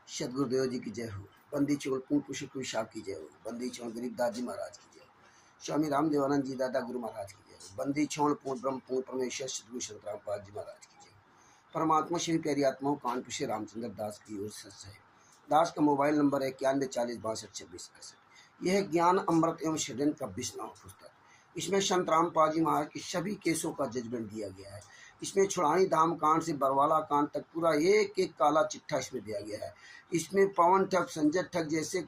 सदगुरुदेव जी की जय हो। बंदी छोड़ पूर्ण पुष्प साहब की जय हो। बंदी छोड़ गरीबदास जी महाराज की जय हो। स्वामी रामदेवानंद जी दादा गुरु महाराज की जय हो। बंदी छोड़ पूर्ण ब्रह्म पूर्ण परमेश्वर सदगुरु संतराम पाद जी महाराज की जय हो। परमात्मा श्री प्यारी आत्माओं कानपुर से रामचंद्र दास की ओर से है। दास का मोबाइल नंबर है 9140626261। यह है ज्ञान अमृत एवं षड्यंत्र का 20वां पुस्तक। इसमें संत रामपाल जी महाराज के सभी केसों का जजमेंट दिया गया है। इसमें छुड़ानी धाम कांड से बरवाला कांड तक पूरा एक एक काला चिट्ठा इसमें दिया गया है। इसमें पवन ठग संजय ठग जैसे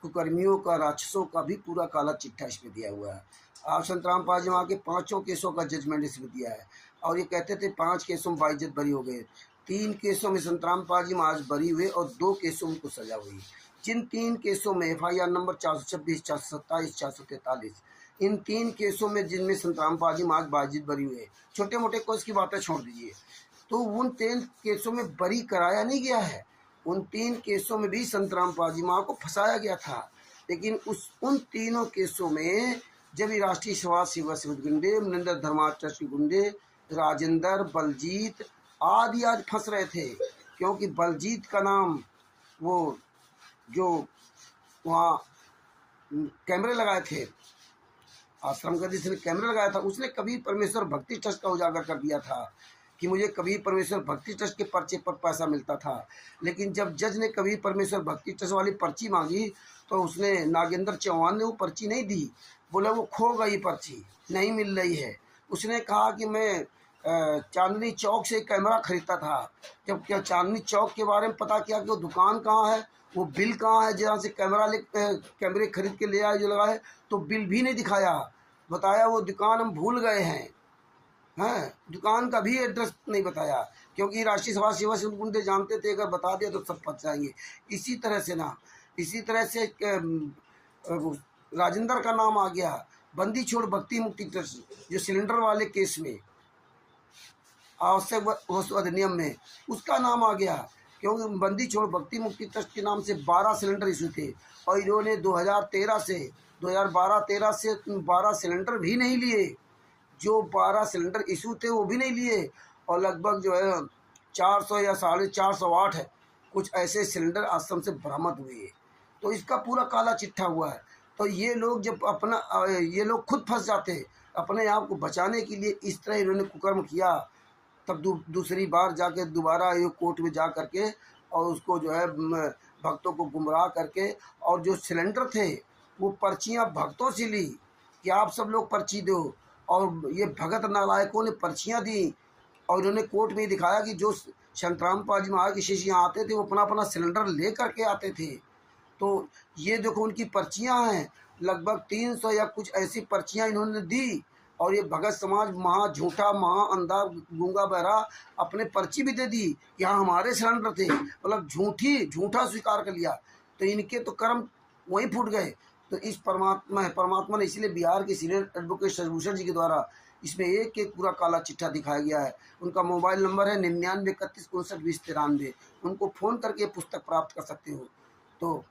कुकर्मियों का राक्षसों का भी पूरा काला चिट्ठा इसमें दिया हुआ है। आप संत रामपाल जी वहाँ के 5 केसों का जजमेंट इसमें दिया है। और ये कहते थे 5 केसों में बाइज्जत बरी हो गए। 3 केसों में संत रामपाल जी महाराज बरी हुए और 2 केसों में उनको सजा हुई। जिन 3 केसों में FIR नंबर 426, 427, 443, इन 3 केसों में जिनमें संत रामपाल जी महाराज बाइज्जत बरी हुए, छोटे मोटे केस की बातें छोड़ दीजिए, तो उन 3 केसों में बरी कराया नहीं गया है। उन 3 केसों में भी संत रामपाल जी महाराज को फंसाया गया था। लेकिन उन तीनों केसों में जब ये राष्ट्रीय समाज सेवा समिति गुंडे, मनिंदर धर्मार्थ ट्रस्ट के गुंडे, राजेंद्र, बलजीत आदि आज फंस रहे थे। क्योंकि बलजीत का नाम वो जो वहाँ कैमरे लगाए थे, आश्रम का जिसने कैमरा लगाया था, उसने कबीर परमेश्वर भक्ति ट्रस्ट का उजागर कर दिया था कि मुझे कबीर परमेश्वर भक्ति ट्रस्ट के पर्चे पर पैसा मिलता था। लेकिन जब जज ने कबीर परमेश्वर भक्ति ट्रस्ट वाली पर्ची मांगी तो उसने नागेंद्र चौहान ने वो पर्ची नहीं दी। बोला वो खो गई, पर्ची नहीं मिल रही है। उसने कहा कि मैं चांदनी चौक से कैमरा खरीदता था। जब क्या चांदनी चौक के बारे में पता किया कि वो दुकान कहाँ है, वो बिल कहाँ है जहाँ से कैमरे खरीद के ले आए जो लगा है, तो बिल भी नहीं दिखाया। बताया वो दुकान हम भूल गए हैं, दुकान का भी एड्रेस नहीं बताया। क्योंकि राष्ट्रीय समाज सेवा से गुंडे जानते थे अगर बता दिया तो सब फंस जाएंगे। इसी तरह से राजेंद्र का नाम आ गया। बंदी छोड़ भक्ति मुक्ति ट्रस्ट जो सिलेंडर वाले केस में आवश्यक वस्तु अधिनियम में, उसका नाम आ गया। क्योंकि बंदी छोड़ भक्ति मुक्ति ट्रस्ट के नाम से 12 सिलेंडर इशू थे और इन्होंने 2012 से 12 सिलेंडर भी नहीं लिए। जो 12 सिलेंडर इशू थे वो भी नहीं लिए। और लगभग जो है 400 या 450 है कुछ ऐसे सिलेंडर आश्रम से बरामद हुए। तो इसका पूरा काला चिट्ठा हुआ है। तो ये लोग जब ये लोग खुद फंस जाते, अपने आप को बचाने के लिए इस तरह इन्होंने कुकर्म किया। तब दूसरी बार जाके दोबारा ये कोर्ट में जा करके और उसको जो है भक्तों को गुमराह करके, और जो सिलेंडर थे वो पर्चियां भक्तों से ली कि आप सब लोग पर्ची दो, और ये भगत नालायकों ने पर्चियां दी। और उन्होंने कोर्ट में दिखाया कि जो संत रामपाल जी महाराज के शिष्य यहाँ आते थे वो अपना अपना सिलेंडर ले करके आते थे। तो ये देखो उनकी पर्चियां हैं, लगभग 300 या कुछ ऐसी पर्चियां इन्होंने दी। और ये भगत समाज महा झूठा, महा अंधा, गूंगा बहरा अपने पर्ची भी दे दी, यहाँ हमारे सिलेंडर थे, मतलब झूठा स्वीकार कर लिया। तो इनके तो कर्म वहीं फूट गए। तो इस परमात्मा ने इसलिए बिहार के सीनियर एडवोकेट शशिभूषण जी के द्वारा इसमें एक एक पूरा काला चिट्ठा दिखाया गया है। उनका मोबाइल नंबर है 9931592093। उनको फ़ोन करके पुस्तक प्राप्त कर सकते हो। तो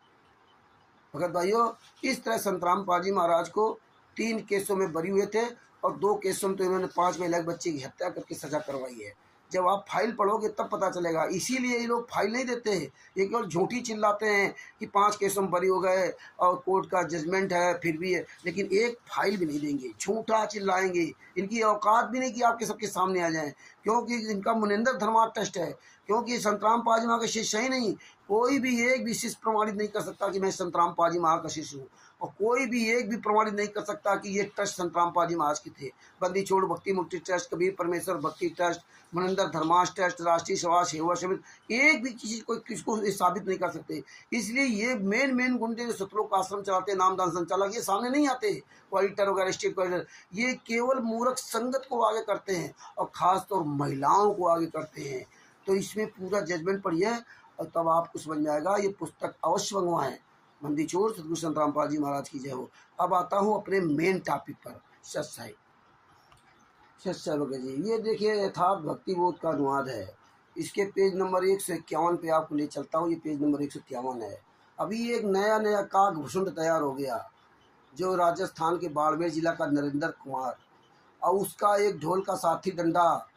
भगत भाइयों, इस तरह संत रामपाल जी महाराज को 3 केसों में बरी हुए थे और 2 केसों में तो इन्होंने 5 महिला बच्चे की हत्या करके सजा करवाई है। जब आप फाइल पढ़ोगे तब पता चलेगा। इसीलिए ये लोग फाइल नहीं देते हैं, ये केवल झूठी चिल्लाते हैं कि 5 केसों में बरी हो गए और कोर्ट का जजमेंट है फिर भी है, लेकिन एक फाइल भी नहीं देंगे, झूठा चिल्लाएंगे। इनकी औकात भी नहीं कि आपके सबके सामने आ जाएं, क्योंकि इनका मुनिंदर धर्मार्थ ट्रस्ट है। क्योंकि संत रामपाल जी महाराज का शिष्य ही नहीं, कोई भी एक भी शिष्य प्रमाणित नहीं कर सकता कि मैं संत रामपाल जी महाराज का शिष्य हूँ। और कोई भी एक भी प्रमाणित नहीं कर सकता कि ये ट्रस्ट संत रामपाल जी महाराज के थे। बंदी छोड़ भक्ति मुक्ति ट्रस्ट, कबीर परमेश्वर भक्ति ट्रस्ट, मनिंदर धर्मार्थ ट्रस्ट, राष्ट्रीय समाज सेवा समिति, एक भी चीज़ कोई किसको साबित नहीं कर सकते। इसलिए ये मेन गुंडे जो सतलोक आश्रम चलाते, नामदान संचालक, ये सामने नहीं आते। ऑडिटर वगैरह, स्टेट ऑडिटर, ये केवल मूर्ख संगत को आगे करते हैं और ख़ासतौर महिलाओं को आगे करते हैं। तो इसमें पूरा जजमेंट पढ़िए और तब आपको समझ में आएगा। ये पुस्तक अवश्य मंगवाएं। बंदी छोड़ सदगुरु संत रामपाल जी महाराज की जय हो। अब आता हूँ अपने मेन टॉपिक पर, सत्साई भगत जी। ये देखिए यथार्थ भक्ति बोध का अनुवाद है। इसके पेज नंबर 151 पे आपको ले चलता हूँ। ये पेज नंबर 151 है। अभी एक नया काकभूषुंड तैयार हो गया जो राजस्थान के बाड़मेर जिला का नरेंद्र कुमार, और उसका एक ढोल का साथी डंडा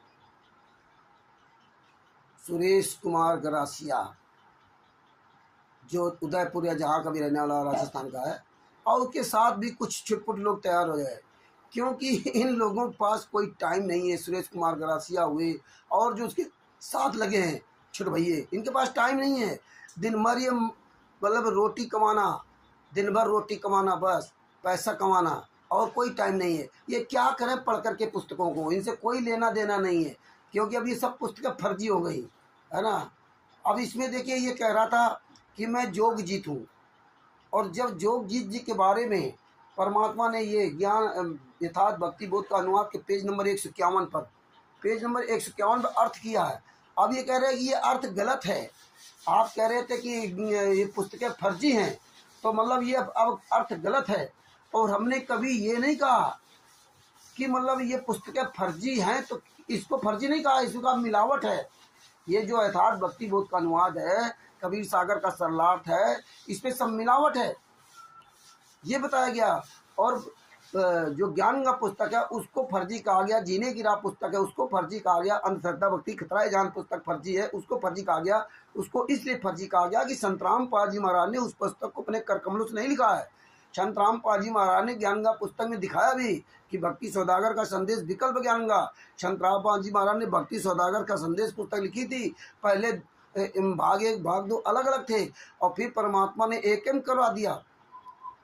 सुरेश कुमार गरासिया। जो उदयपुर या जहाँ का भी रहने वाला राजस्थान का है, और उसके साथ भी कुछ छुटपुट लोग तैयार हो जाए, क्योंकि इन लोगों के पास कोई टाइम नहीं है। सुरेश कुमार गरासिया हुए और जो उसके साथ लगे हैं छोटे भैये, इनके पास टाइम नहीं है। दिन भर ये मतलब रोटी कमाना, दिन भर रोटी कमाना, बस पैसा कमाना, और कोई टाइम नहीं है। ये क्या करें पढ़ कर के पुस्तकों को, इनसे कोई लेना देना नहीं है, क्योंकि अब ये सब पुस्तकें फर्जी हो गई है ना। अब इसमें देखिए ये कह रहा था कि मैं जोगजीत हूँ, और जब जोगजीत जी के बारे में परमात्मा ने ये ज्ञान यथार्थ भक्ति बोध का अनुवाद के पेज नंबर 151 पर, पेज नंबर 151 पर अर्थ किया है। अब ये कह रहे हैं कि ये अर्थ गलत है। आप कह रहे थे कि ये पुस्तकें फर्जी हैं, तो मतलब ये अब अर्थ गलत है। और हमने कभी ये नहीं कहा कि मतलब ये पुस्तकें फर्जी हैं, तो इसको फर्जी नहीं कहा, इसका मिलावट है। ये जो यथार्थ भक्ति बोध का अनुवाद है, कबीर सागर का सरलार्थ है, इसमें सब मिलावट है, ये बताया गया। और जो ज्ञान का पुस्तक है उसको फर्जी कहा गया, जीने की राह पुस्तक है उसको फर्जी कहा गया, अंधश्रद्धा भक्ति खतरा जान पुस्तक फर्जी है उसको फर्जी कहा गया। उसको इसलिए फर्जी कहा गया कि संत रामपाल जी महाराज ने उस पुस्तक को अपने कर कमलों से नहीं लिखा है। संत रामपाल जी महाराज ने ज्ञान का पुस्तक में दिखाया भी कि भक्ति सौदागर का संदेश विकल्प ज्ञान का। संत रामपाल जी महाराज ने भक्ति सौदागर का संदेश पुस्तक लिखी थी। पहले भाग 1 भाग 2 अलग अलग थे, और फिर परमात्मा ने एक करवा दिया।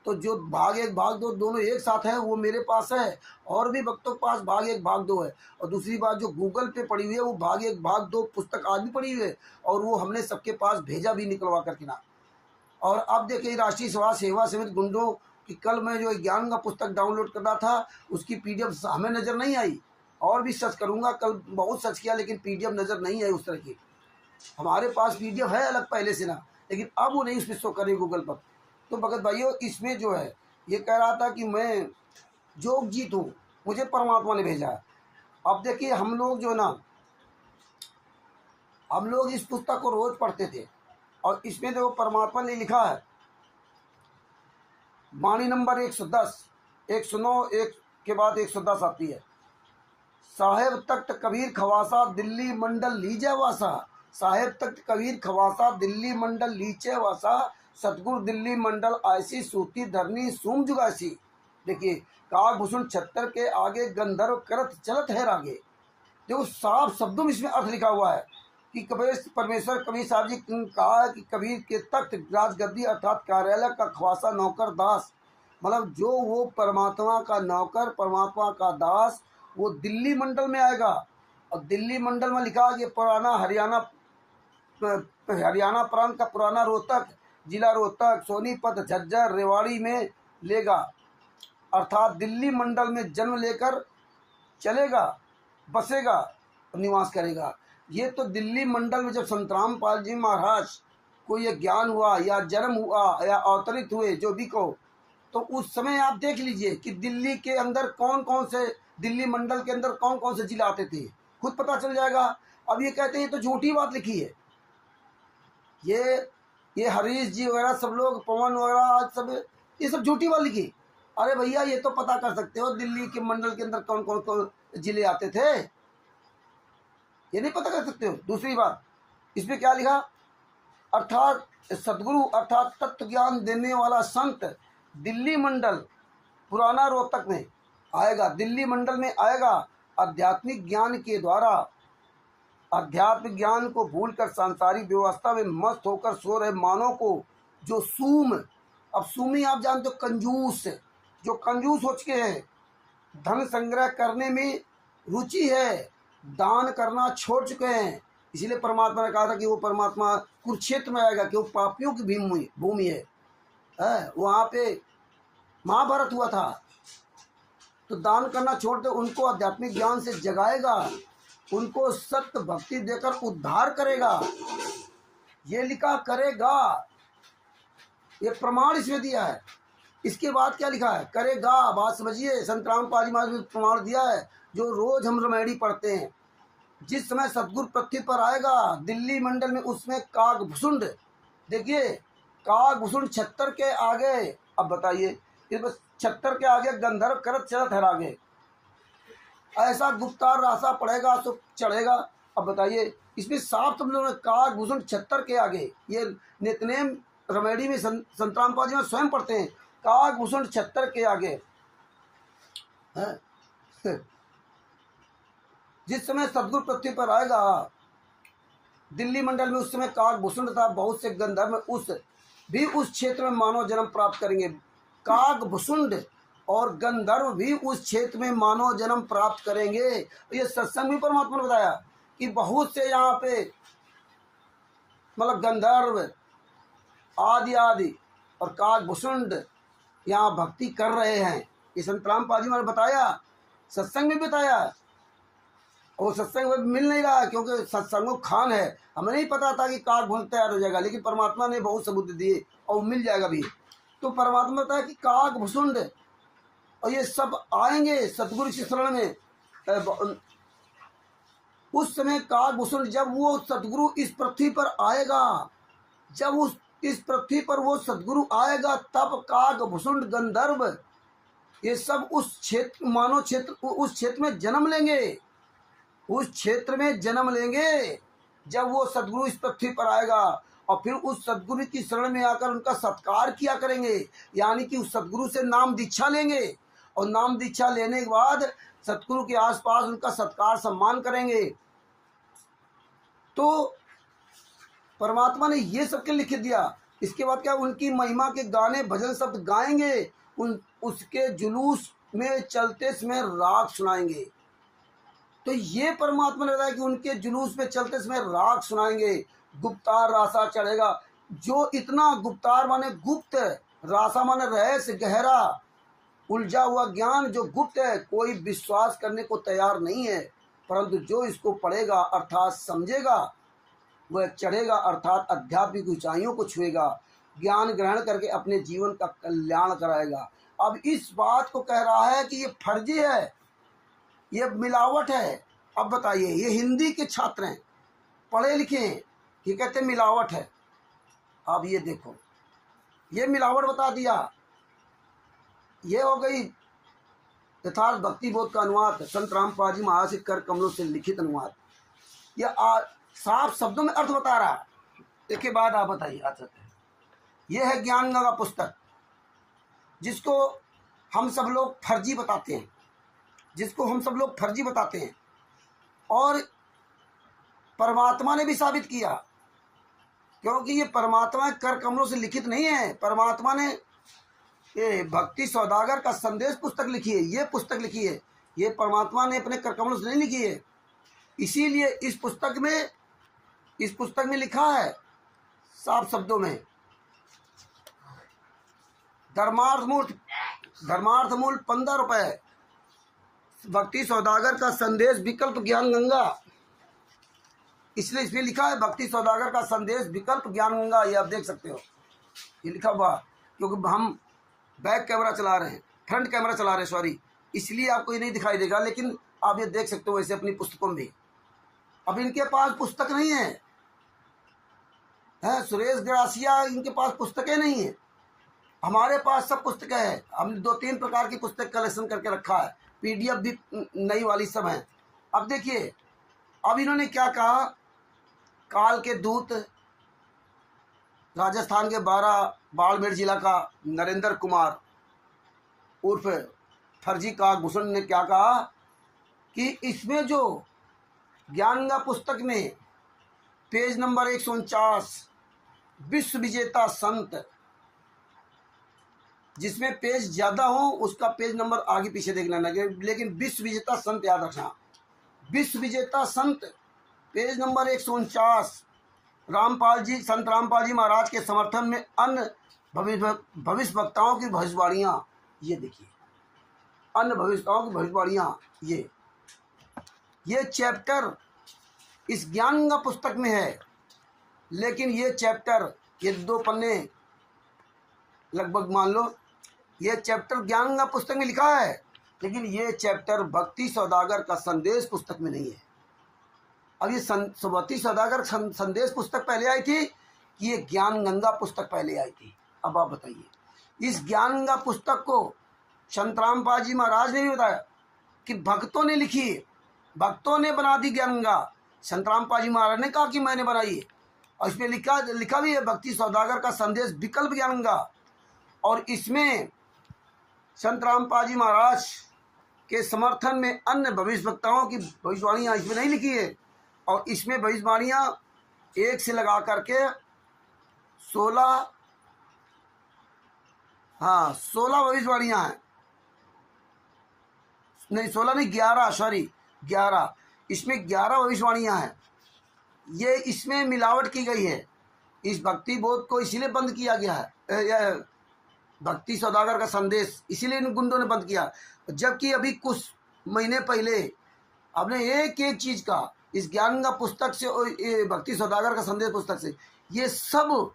तो जो भाग 1 भाग 2 दोनों एक साथ है वो मेरे पास है, और भी भक्तों के पास भाग 1 भाग 2 है। और दूसरी बात जो गूगल पे पड़ी हुई है वो भाग 1 भाग 2 पुस्तक आज भी पड़ी हुई है, और वो हमने सबके पास भेजा भी निकलवा करके ना। और अब देखिए राष्ट्रीय समाज सेवा समिति गुंडों की, कल मैं जो ज्ञान का पुस्तक डाउनलोड कर रहा था उसकी PDF हमें नज़र नहीं आई, और भी सर्च करूँगा, कल बहुत सर्च किया लेकिन PDF नज़र नहीं आई उस तरह की। हमारे पास PDF है अलग पहले से ना, लेकिन अब वो नहीं उस पर शो करे गूगल पर। तो भगत भाइयों इसमें जो है ये कह रहा था कि मैं जोगजीत हूँ, मुझे परमात्मा ने भेजा है। अब देखिए हम लोग जो ना, हम लोग इस पुस्तक को रोज पढ़ते थे, और इसमें देखो परमात्मा ने लिखा है, वाणी नंबर 110, 109 एक के बाद 110 आती है। साहेब तख्त कबीर खवासा दिल्ली मंडल लीजे वासा, साहेब तख्त कबीर खवासा दिल्ली मंडल लीचे वासा, सतगुरु दिल्ली मंडल ऐसी सूती धरनी सूम जुगासी। देखिए कागभूषण 76 के आगे गंधर्व करत चलत है रागे। देखो साफ शब्दों में इसमें अर्थ लिखा हुआ है कि कबीर परमेश्वर कबीर साहब जी कहा है कि कबीर के तख्त राजगद्दी अर्थात कार्यालय का ख्वासा नौकर दास, मतलब जो वो परमात्मा का नौकर परमात्मा का दास वो दिल्ली मंडल में आएगा। और दिल्ली मंडल में लिखा है कि पुराना हरियाणा प्रांत का पुराना रोहतक जिला, रोहतक सोनीपत झज्जर रेवाड़ी में लेगा, अर्थात दिल्ली मंडल में जन्म लेकर चलेगा, बसेगा, निवास करेगा। ये तो दिल्ली मंडल में जब संत रामपाल जी महाराज को ये ज्ञान हुआ या जन्म हुआ या अवतरित हुए जो भी कहो, तो उस समय आप देख लीजिए कि दिल्ली के अंदर कौन कौन से, दिल्ली मंडल के अंदर कौन कौन से जिला आते थे, खुद पता चल जाएगा। अब ये कहते हैं तो झूठी बात लिखी है, ये हरीश जी वगैरह सब लोग, पवन वगैरह, आज सब ये सब झूठी बात लिखी। अरे भैया ये तो पता कर सकते हो दिल्ली के मंडल के अंदर कौन कौन कौन जिले आते थे, ये नहीं पता कर सकते हो। दूसरी बात इसमें क्या लिखा, अर्थात सदगुरु अर्थात तत्व ज्ञान देने वाला संत दिल्ली मंडल पुराना रोहतक में आएगा, दिल्ली मंडल में आएगा। आध्यात्मिक ज्ञान के द्वारा अध्यात्म ज्ञान को भूलकर सांसारिक व्यवस्था में मस्त होकर सो रहे मानव को जो सूम, अब सूमी आप जानते हो कंजूस, जो कंजूस हो चुके हैं, धन संग्रह करने में रुचि है, दान करना छोड़ चुके हैं। इसीलिए परमात्मा ने कहा था कि वो परमात्मा कुरुक्षेत्र में आएगा, कि वो पापियों की भूमि है, वहाँ पे महाभारत हुआ था। तो दान करना छोड़ दे, उनको आध्यात्मिक ज्ञान से जगाएगा, उनको सत्य भक्ति देकर उद्धार करेगा, ये लिखा करेगा, ये प्रमाण इसमें दिया है। इसके बाद क्या लिखा है, करेगा, बात समझिए। संत रामपाल जी महाराज ने प्रमाण दिया है जो रोज हम रामायणी पढ़ते हैं। जिस समय सतगुरु पृथ्वी पर आएगा दिल्ली मंडल में, उसमें कागभूषण, देखिए कागभूषण 76 के आगे, अब बताइए 76 के आगे गंधर्व करत चलत है आगे, ऐसा गुप्तार रास्ता पड़ेगा तो चढ़ेगा। अब बताइए इसमें साफ तुम लोगों ने कागभूषण 76 के आगे, ये नितनेम रमेडी में संत रामपाल जी में स्वयं पढ़ते हैं, काकभूषण छत्तर के आगे है। जिस समय सदगुरु पृथ्वी पर आएगा, दिल्ली मंडल में उस समय काकभूषण तथा बहुत से गंधर्व उस क्षेत्र में मानव जन्म प्राप्त करेंगे। काकभूषण और गंधर्व भी उस क्षेत्र में मानव जन्म प्राप्त करेंगे। ये सत्संग में परमात्मा ने बताया कि बहुत से यहाँ पे मतलब गंधर्व आदि आदि और काकभूषण यहाँ भक्ति कर रहे हैं। ये संत रामपाल जी ने बताया, सत्संग में बताया। और सत्संग में मिल नहीं रहा क्योंकि सत्संगों खान है। हमें नहीं पता था कि काकभूषण तैयार हो जाएगा, लेकिन परमात्मा ने बहुत सबूत दिए और मिल जाएगा भी। तो परमात्मा बताया कि काकभूषण और ये सब आएंगे सतगुरु की शरण में। उस समय काकभूषण जब वो सतगुरु इस पृथ्वी पर आएगा, जब इस पृथ्वी पर वो सतगुरु आएगा, तब काकभूषण गंधर्व ये सब उस क्षेत्र मानव क्षेत्र उस क्षेत्र में जन्म लेंगे, उस क्षेत्र में जन्म लेंगे। जब वो सतगुरु इस पृथ्वी पर आएगा और फिर उस सतगुरु की शरण में आकर उनका सत्कार किया करेंगे, यानी कि उस सतगुरु से नाम दीक्षा लेंगे और नाम दीक्षा लेने के बाद सतगुरु के आसपास उनका सत्कार सम्मान करेंगे। तो परमात्मा ने ये सबके लिख दिया। इसके बाद क्या, उनकी महिमा के गाने भजन शब्द गाएंगे, उसके जुलूस में चलते समय राग सुनाएंगे। तो ये परमात्मा ने बताया कि उनके जुलूस में चलते समय राग सुनाएंगे। गुप्तार रासा चढ़ेगा, जो इतना गुप्तार माने गुप्त, रासा माने रहस्य गहरा, उलझा हुआ ज्ञान जो गुप्त है, कोई विश्वास करने को तैयार नहीं है, परंतु जो इसको पढ़ेगा अर्थात समझेगा वह चढ़ेगा, अर्थात आध्यात्मिक ऊंचाइयों को छुएगा, ज्ञान ग्रहण करके अपने जीवन का कल्याण कराएगा। अब इस बात को कह रहा है कि ये फर्जी है, ये मिलावट है। अब बताइए, ये हिंदी के छात्र हैं, पढ़े लिखे हैं, ये कहते हैं मिलावट है। अब ये देखो, ये मिलावट बता दिया। ये हो गई यथार्थ भक्ति बोध का अनुवाद, संत रामपाल जी महाराज के कर कमलों से लिखित अनुवाद। ये साफ शब्दों में अर्थ बता रहा। इसके बाद आप बताइए, अच्छा ये है ज्ञान गंगा पुस्तक, जिसको हम सब लोग फर्जी बताते हैं, जिसको हम सब लोग फर्जी बताते हैं। और परमात्मा ने भी साबित किया, क्योंकि ये परमात्मा कर कमलों से लिखित नहीं है। परमात्मा ने ये भक्ति सौदागर का संदेश पुस्तक लिखी है, ये पुस्तक लिखी है, ये परमात्मा ने अपने कर कमलों से नहीं लिखी है। इसीलिए इस पुस्तक में लिखा है साफ शब्दों में, धर्मार्थ मूल्य 15 रुपए, भक्ति सौदागर का संदेश विकल्प ज्ञान गंगा। इसलिए इसमें लिखा है भक्ति सौदागर का संदेश विकल्प ज्ञान गंगा। ये आप देख सकते हो, ये लिखा हुआ, क्योंकि हम बैक कैमरा चला रहे हैं, फ्रंट कैमरा चला रहे हैं, सॉरी, इसलिए आपको ये नहीं दिखाई देगा, लेकिन आप ये देख सकते हो वैसे अपनी पुस्तकों में भी। अब इनके पास पुस्तक नहीं है, सुरेश ग्रासिया, इनके पास पुस्तकें नहीं है। हमारे पास सब पुस्तकें हैं। हमने 2-3 प्रकार की पुस्तक कलेक्शन करके रखा है, PDF भी नई वाली सब है। अब देखिए, अब इन्होंने क्या कहा, काल के दूत राजस्थान के बाड़मेर जिला का नरेंद्र कुमार उर्फ फर्जी काकभूषण ने क्या कहा कि इसमें जो ज्ञानगंगा पुस्तक में पेज नंबर 149 विश्व विजेता संत, जिसमें पेज ज्यादा हो उसका पेज नंबर आगे पीछे देखना, लेकिन विश्व विजेता संत याद रखना। विश्व विजेता संत पेज नंबर 149, संत रामपाल जी महाराज के समर्थन में अन्य भविष्य वक्ताओं की भविष्यवाणियां। ये देखिए, अन्य भविष्यताओं की भविष्यवाणियां, ये चैप्टर इस ज्ञानगंगा पुस्तक में है। लेकिन ये चैप्टर, ये 2 पन्ने लगभग मान लो, ये चैप्टर ज्ञानगंगा पुस्तक में लिखा है, लेकिन ये चैप्टर भक्ति सौदागर का संदेश पुस्तक में नहीं है। अब ये भक्ति सौदागर संदेश पुस्तक पहले आई थी कि ये ज्ञानगंगा पुस्तक पहले आई थी? अब आप बताइए, इस ज्ञानगंगा पुस्तक को संत रामपाल जी महाराज ने भी बताया कि भक्तों ने लिखी, भक्तों ने बना दी ज्ञानगंगा। संत रामपाल जी महाराज ने कहा कि मैंने बनाई है, और इसमें लिखा भी है भक्ति सौदागर का संदेश विकल्प ज्ञानगंगा। और इसमें संत रामपाल जी महाराज के समर्थन में अन्य भविष्यवक्ताओं की भविष्यवाणियाँ इसमें नहीं लिखी है। और इसमें भविष्यवाणियाँ एक से लगा करके 16 भविष्यवाणियाँ हैं, नहीं 16 नहीं 11, सॉरी 11, इसमें 11 भविष्यवाणियाँ हैं। ये इसमें मिलावट की गई है। इस भक्ति बोध को इसीलिए बंद किया गया है, भक्ति सौदागर का संदेश इसीलिए इन गुंडों ने बंद किया। जबकि अभी कुछ महीने पहले आपने एक एक चीज़ का इस ज्ञानगंगा पुस्तक से और ये भक्ति सौदागर का संदेश पुस्तक से ये सब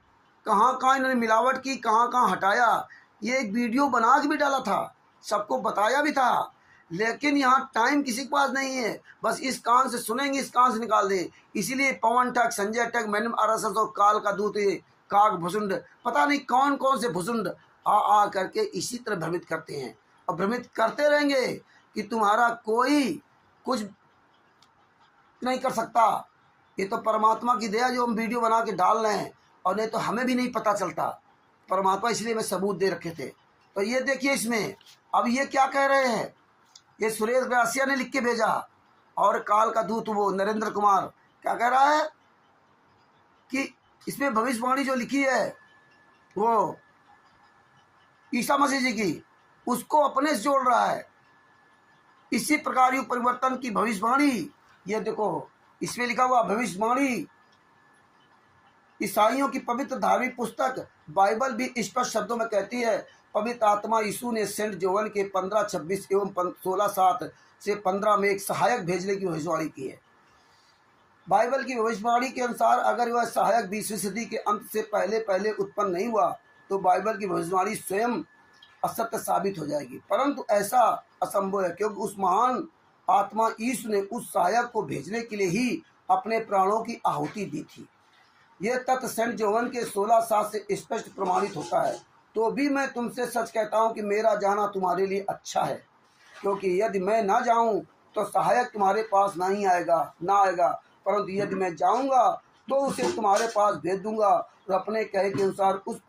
कहाँ कहाँ इन्होंने मिलावट की, कहाँ कहाँ हटाया, ये एक वीडियो बना के भी डाला था, सबको बताया भी था। लेकिन यहाँ टाइम किसी के पास नहीं है, बस इस कान से सुनेंगे, इस कान से निकाल दें। इसीलिए पवन ठग, संजय ठग, मैडम RSS और काल का दूत, काग भुसुंड, पता नहीं कौन कौन से भुसुंड आ करके इसी तरह भ्रमित करते हैं और भ्रमित करते रहेंगे कि तुम्हारा कोई कुछ नहीं कर सकता। ये तो परमात्मा की दया जो हम वीडियो बना के डाल रहे हैं, और नहीं तो हमें भी नहीं पता चलता। परमात्मा इसलिए हमें सबूत दे रखे थे। तो ये देखिए इसमें अब ये क्या कह रहे हैं, ये सुरेश ग्रासिया ने लिख के भेजा और काल का दूत वो नरेंद्र कुमार क्या कह रहा है कि इसमें भविष्यवाणी जो लिखी है वो ईसा मसीह जी की, उसको अपने से जोड़ रहा है। इसी प्रकार युग परिवर्तन की भविष्यवाणी, ये देखो इसमें लिखा हुआ भविष्यवाणी ईसाइयों की पवित्र धार्मिक पुस्तक बाइबल भी स्पष्ट शब्दों में कहती है, पवित्र आत्मा यीशु ने सेंट जोवन के 15:26 एवं 16:7 से 15 में एक सहायक भेजने की भविष्यवाणी की है। बाइबल की भविष्यवाणी के अनुसार अगर वह सहायक 20वीं सदी के अंत से पहले उत्पन्न नहीं हुआ तो बाइबल की भविष्यवाणी स्वयं असत्य साबित हो जाएगी। परंतु ऐसा असंभव है, क्योंकि उस महान आत्मा यीशु ने उस सहायक को भेजने के लिए ही अपने प्राणों की आहुति दी थी। यह तथ्य सेंट जोवन के 16:7 से स्पष्ट प्रमाणित होता है। तो भी मैं तुमसे सच कहता हूँ कि मेरा जाना तुम्हारे लिए अच्छा है, क्योंकि यदि मैं ना जाऊँ तो सहायक तुम्हारे पास नहीं आएगा, परंतु यदि मैं जाऊँगा तो उसे तुम्हारे पास भेज दूंगा। और अपने कहे के अनुसार उस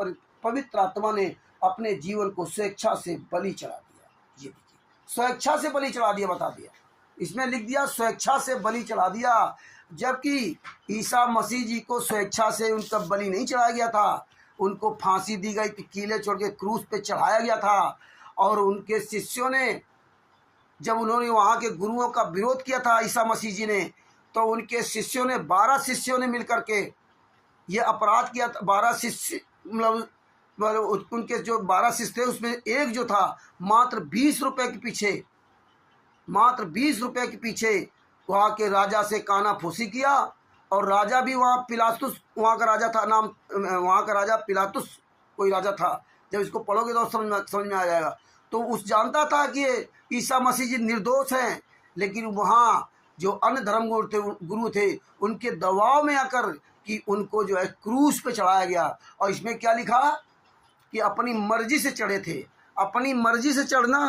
पवित्र आत्मा ने अपने जीवन को स्वेच्छा से बलि चढ़ा दिया। ये देखिए, स्वेच्छा से बलि चढ़ा दिया, बता दिया, इसमें लिख दिया स्वेच्छा से बलि चढ़ा दिया। जबकि ईसा मसीह जी को स्वेच्छा से उनका बलि नहीं चढ़ाया गया था, उनको फांसी दी गई थी, कीले छोड़ के क्रूस पे चढ़ाया गया था। और उनके शिष्यों ने, जब उन्होंने वहाँ के गुरुओं का विरोध किया था ईसा मसीह जी ने, तो उनके शिष्यों ने 12 शिष्यों ने मिलकर के ये अपराध किया था। 12 शिष्य मतलब उनके जो 12 शिष्य थे उसमें एक जो था मात्र 20 रुपए के पीछे वहाँ के राजा से कानाफूसी किया। और राजा भी वहाँ पिलातुस, वहाँ का राजा था, नाम वहाँ का राजा पिलातुस कोई राजा था। जब इसको पढ़ोगे तो समझ में आ जाएगा। तो उस जानता था कि ये ईसा मसीह जी निर्दोष हैं, लेकिन वहाँ जो अन्य धर्म गुरु थे उनके दबाव में आकर कि उनको जो है क्रूस पे चढ़ाया गया। और इसमें क्या लिखा कि अपनी मर्जी से चढ़े थे। अपनी मर्जी से चढ़ना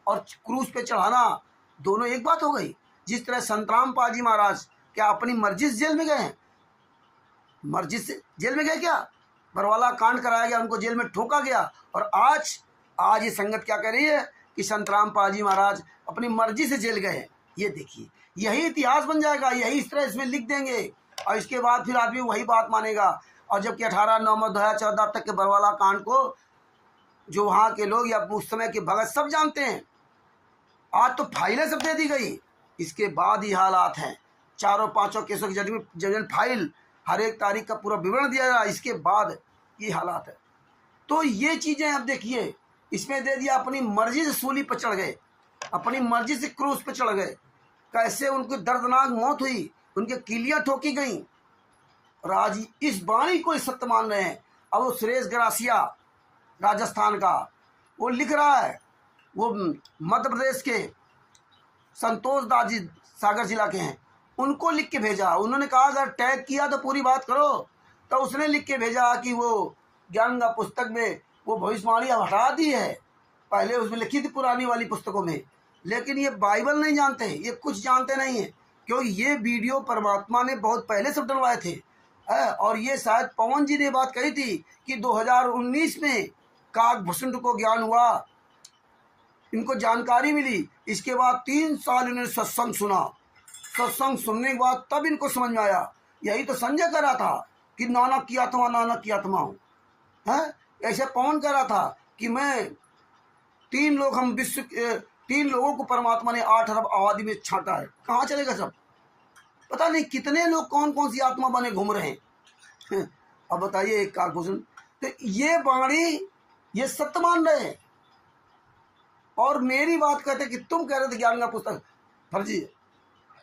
और क्रूस पे चढ़ाना दोनों एक बात हो गई। जिस तरह संत रामपाल जी महाराज क्या अपनी मर्जी से जेल में गए हैं? मर्जी से जेल में गए क्या? बरवाला कांड कराया गया, उनको जेल में ठोका गया। और आज ये संगत क्या कह रही है कि संत रामपाल जी महाराज अपनी मर्जी से जेल गए। ये देखिए, यही इतिहास बन जाएगा, यही इस तरह इसमें लिख देंगे और इसके बाद फिर आदमी वही बात मानेगा। और जबकि 18 नवंबर 2014 तक के बरवाला कांड को जो वहाँ के लोग या उस समय के भगत सब जानते हैं। आज तो फाइलें सब दे दी गई, इसके बाद ही हालात हैं। 4-5 केसों की जजमेंट फाइल, हर एक तारीख का पूरा विवरण दिया गया, इसके बाद ये हालात है। तो ये चीज़ें अब देखिए, इसमें दे दिया अपनी मर्जी से सूली पर चढ़ गए, अपनी मर्जी से क्रूस पर चढ़ गए। कैसे उनकी दर्दनाक मौत हुई, उनके कीलियाँ ठोकी गई। और आज इस वाणी को सत्य मान रहे हैं। अब वो सुरेश ग्रासिया राजस्थान का वो लिख रहा है, वो मध्य प्रदेश के संतोष दास जी सागर जिला के हैं, उनको लिख के भेजा। उन्होंने कहा अगर टैग किया तो पूरी बात करो। तो उसने लिख के भेजा कि वो ज्ञानगंगा पुस्तक में वो भविष्यवाणी हटा दी है, पहले उसमें लिखी थी पुरानी वाली पुस्तकों में। लेकिन ये बाइबल नहीं जानते, ये कुछ जानते नहीं है, क्योंकि ये वीडियो परमात्मा ने बहुत पहले से डलवाए थे। है। और ये शायद पवन जी ने बात कही थी कि 2019 में काकभूषण को ज्ञान हुआ, इनको जानकारी मिली। इसके बाद 3 साल इन्होंने सत्संग सुना। सत्संग सुनने के बाद तब इनको समझ में आया। यही तो संजय कह रहा था कि नानक की आत्मा, नानक की आत्मा हूँ, है। ऐसे पवन कह रहा था कि मैं 3 लोग, हम विश्व 3 लोगों को परमात्मा ने 8 अरब आबादी में छांटा है। कहाँ चलेगा सब? पता नहीं कितने लोग कौन कौन सी आत्मा बने घूम रहे हैं। अब बताइए एक काकभूषण, तो ये वाणी ये सत्य मान रहे हैं और मेरी बात कहते कि तुम कह रहे थे ज्ञान का पुस्तक फर्जी है।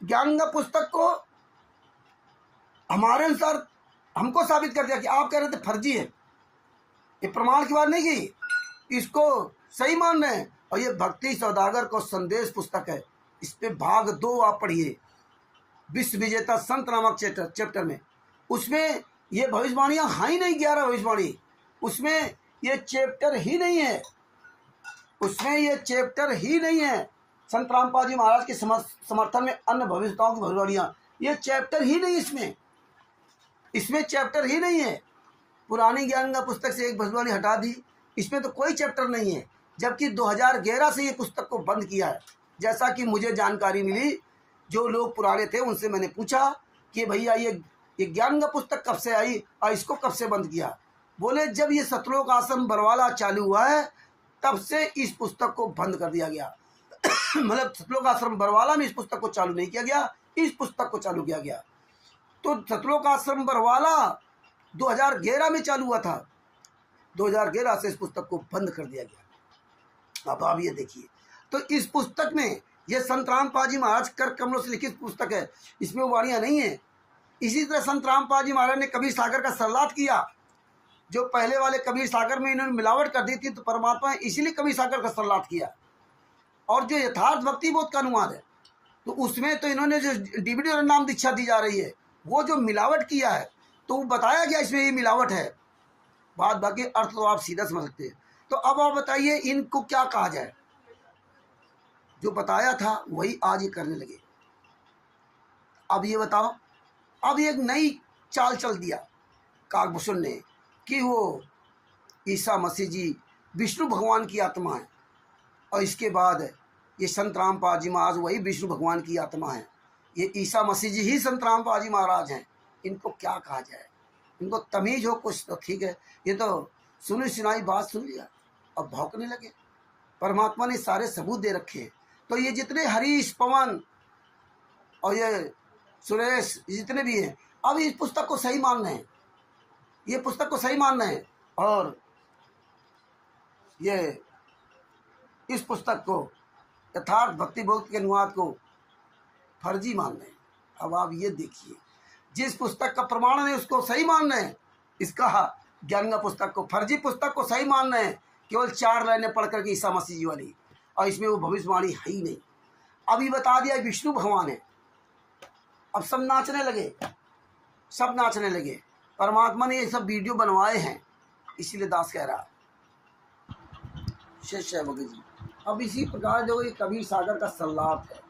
ज्ञान का पुस्तक को हमारे अनुसार हमको साबित कर दिया कि आप कह रहे थे फर्जी है। ये प्रमाण की बात नहीं की, इसको सही मान रहे हैं। और ये भक्ति सौदागर को संदेश पुस्तक है, इस पे भाग 2 आप पढ़िए, विश्व विजेता संत नामक चैप्टर में। उसमें ये भविष्यवाणियाँ हैं ही नहीं, 11 भविष्यवाणी, उसमें ये चैप्टर ही नहीं है, उसमें ये चैप्टर ही नहीं है। संत रामपाल जी महाराज के समर्थन में अन्य भविष्यताओं की भविष्यवाणियाँ, ये चैप्टर ही नहीं, इसमें चैप्टर ही नहीं है। पुरानी ज्ञान का पुस्तक से एक भविष्यवाणी हटा दी, इसमें तो कोई चैप्टर नहीं है। जबकि 2011 से ये पुस्तक को बंद किया है। जैसा कि मुझे जानकारी मिली, जो लोग पुराने थे उनसे मैंने पूछा कि भैया ये ज्ञान का पुस्तक कब से आई और इसको कब से बंद किया? बोले जब ये सतलोक आश्रम बरवाला चालू हुआ है तब से इस पुस्तक को बंद कर दिया गया। मतलब सतलोक आश्रम बरवाला में इस पुस्तक को चालू नहीं किया गया, इस पुस्तक को चालू किया गया। तो सतलोक आश्रम बरवाला 2011 में चालू हुआ था, 2011 से इस पुस्तक को बंद कर दिया गया। अब आप ये देखिए, तो इस पुस्तक में ये संत रामपाल जी महाराज कर कमलों से लिखित पुस्तक है, इसमें वो वाणियाँ नहीं है। इसी तरह संत रामपाल जी महाराज ने कबीर सागर का सरलाद किया। जो पहले वाले कबीर सागर में इन्होंने मिलावट कर दी थी, तो परमात्मा ने इसीलिए कबीर सागर का सरलाद किया। और जो यथार्थ भक्ति बोध का अनुवाद है, तो उसमें तो इन्होंने जो डीवीडी और नाम दीक्षा दी जा रही है, वो जो मिलावट किया है, तो वो बताया गया इसमें ये मिलावट है। बात बाकी अर्थ तो आप सीधा समझ सकते हैं। तो अब आप बताइए इनको क्या कहा जाए? जो बताया था वही आज ये करने लगे। अब ये बताओ, अब एक नई चाल चल दिया काकभूषण ने कि वो ईसा मसीह जी विष्णु भगवान की आत्मा है, और इसके बाद ये संत रामपाल जी महाराज वही विष्णु भगवान की आत्मा है। ये ईसा मसीह जी ही संत रामपाल जी महाराज हैं। इनको क्या कहा जाए? इनको तमीज हो कुछ तो ठीक है, ये तो सुनी सुनाई बात सुन लिया, अब भौंकने लगे। परमात्मा ने सारे सबूत दे रखे हैं। तो ये जितने हरीश, पवन और ये सुरेश, जितने भी हैं, अब इस पुस्तक को सही मान रहे हैं, ये पुस्तक को सही मान रहे हैं और ये इस पुस्तक को यथार्थ भक्ति बोध के अनुवाद को फर्जी मान रहे हैं। अब आप ये देखिए, जिस पुस्तक का प्रमाण है उसको सही मान रहे हैं, इसका ज्ञान का पुस्तक को, फर्जी पुस्तक को सही मान रहे हैं। केवल 4 लाइनें पढ़ करके ईसा मसीह जी वाली, और इसमें वो भविष्यवाणी है ही नहीं। अभी बता दिया विष्णु भगवान है, अब सब नाचने लगे, सब नाचने लगे। परमात्मा ने ये सब वीडियो बनवाए हैं, इसीलिए दास कह रहा शिष्य भगत जी। अब इसी प्रकार जो ये कबीर सागर का सरलाद है,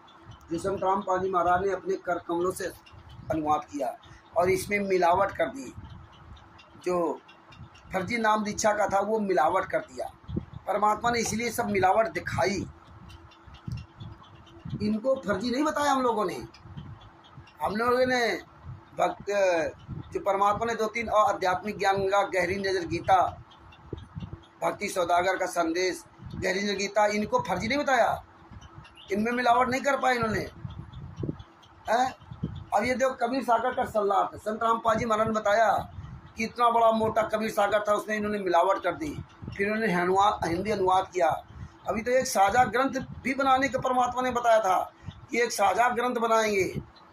जो संत रामपाल जी महाराज ने अपने कर कमलों से अनुवाद किया और इसमें मिलावट कर दी। जो फर्जी नाम दीक्षा का था वो मिलावट कर दिया। परमात्मा ने इसलिए सब मिलावट दिखाई। इनको फर्जी नहीं बताया हम लोगों ने। हम लोगों ने जो परमात्मा ने 2-3 आध्यात्मिक ज्ञान का गहरी नजर गीता, भक्ति सौदागर का संदेश, गहरी नजर गीता, इनको फर्जी नहीं बताया। इनमें मिलावट नहीं कर पाए इन्होंने, है। अब ये देखो कबीर सागर का सरलाद, संत रामपाल जी महाराज ने बताया कि इतना बड़ा मोटा कबीर सागर था, उसमें इन्होंने मिलावट कर दी। फिर इन्होंने हिंदी अनुवाद किया। अभी तो एक साझा ग्रंथ भी बनाने का परमात्मा ने बताया था कि एक साझा ग्रंथ बनाएंगे,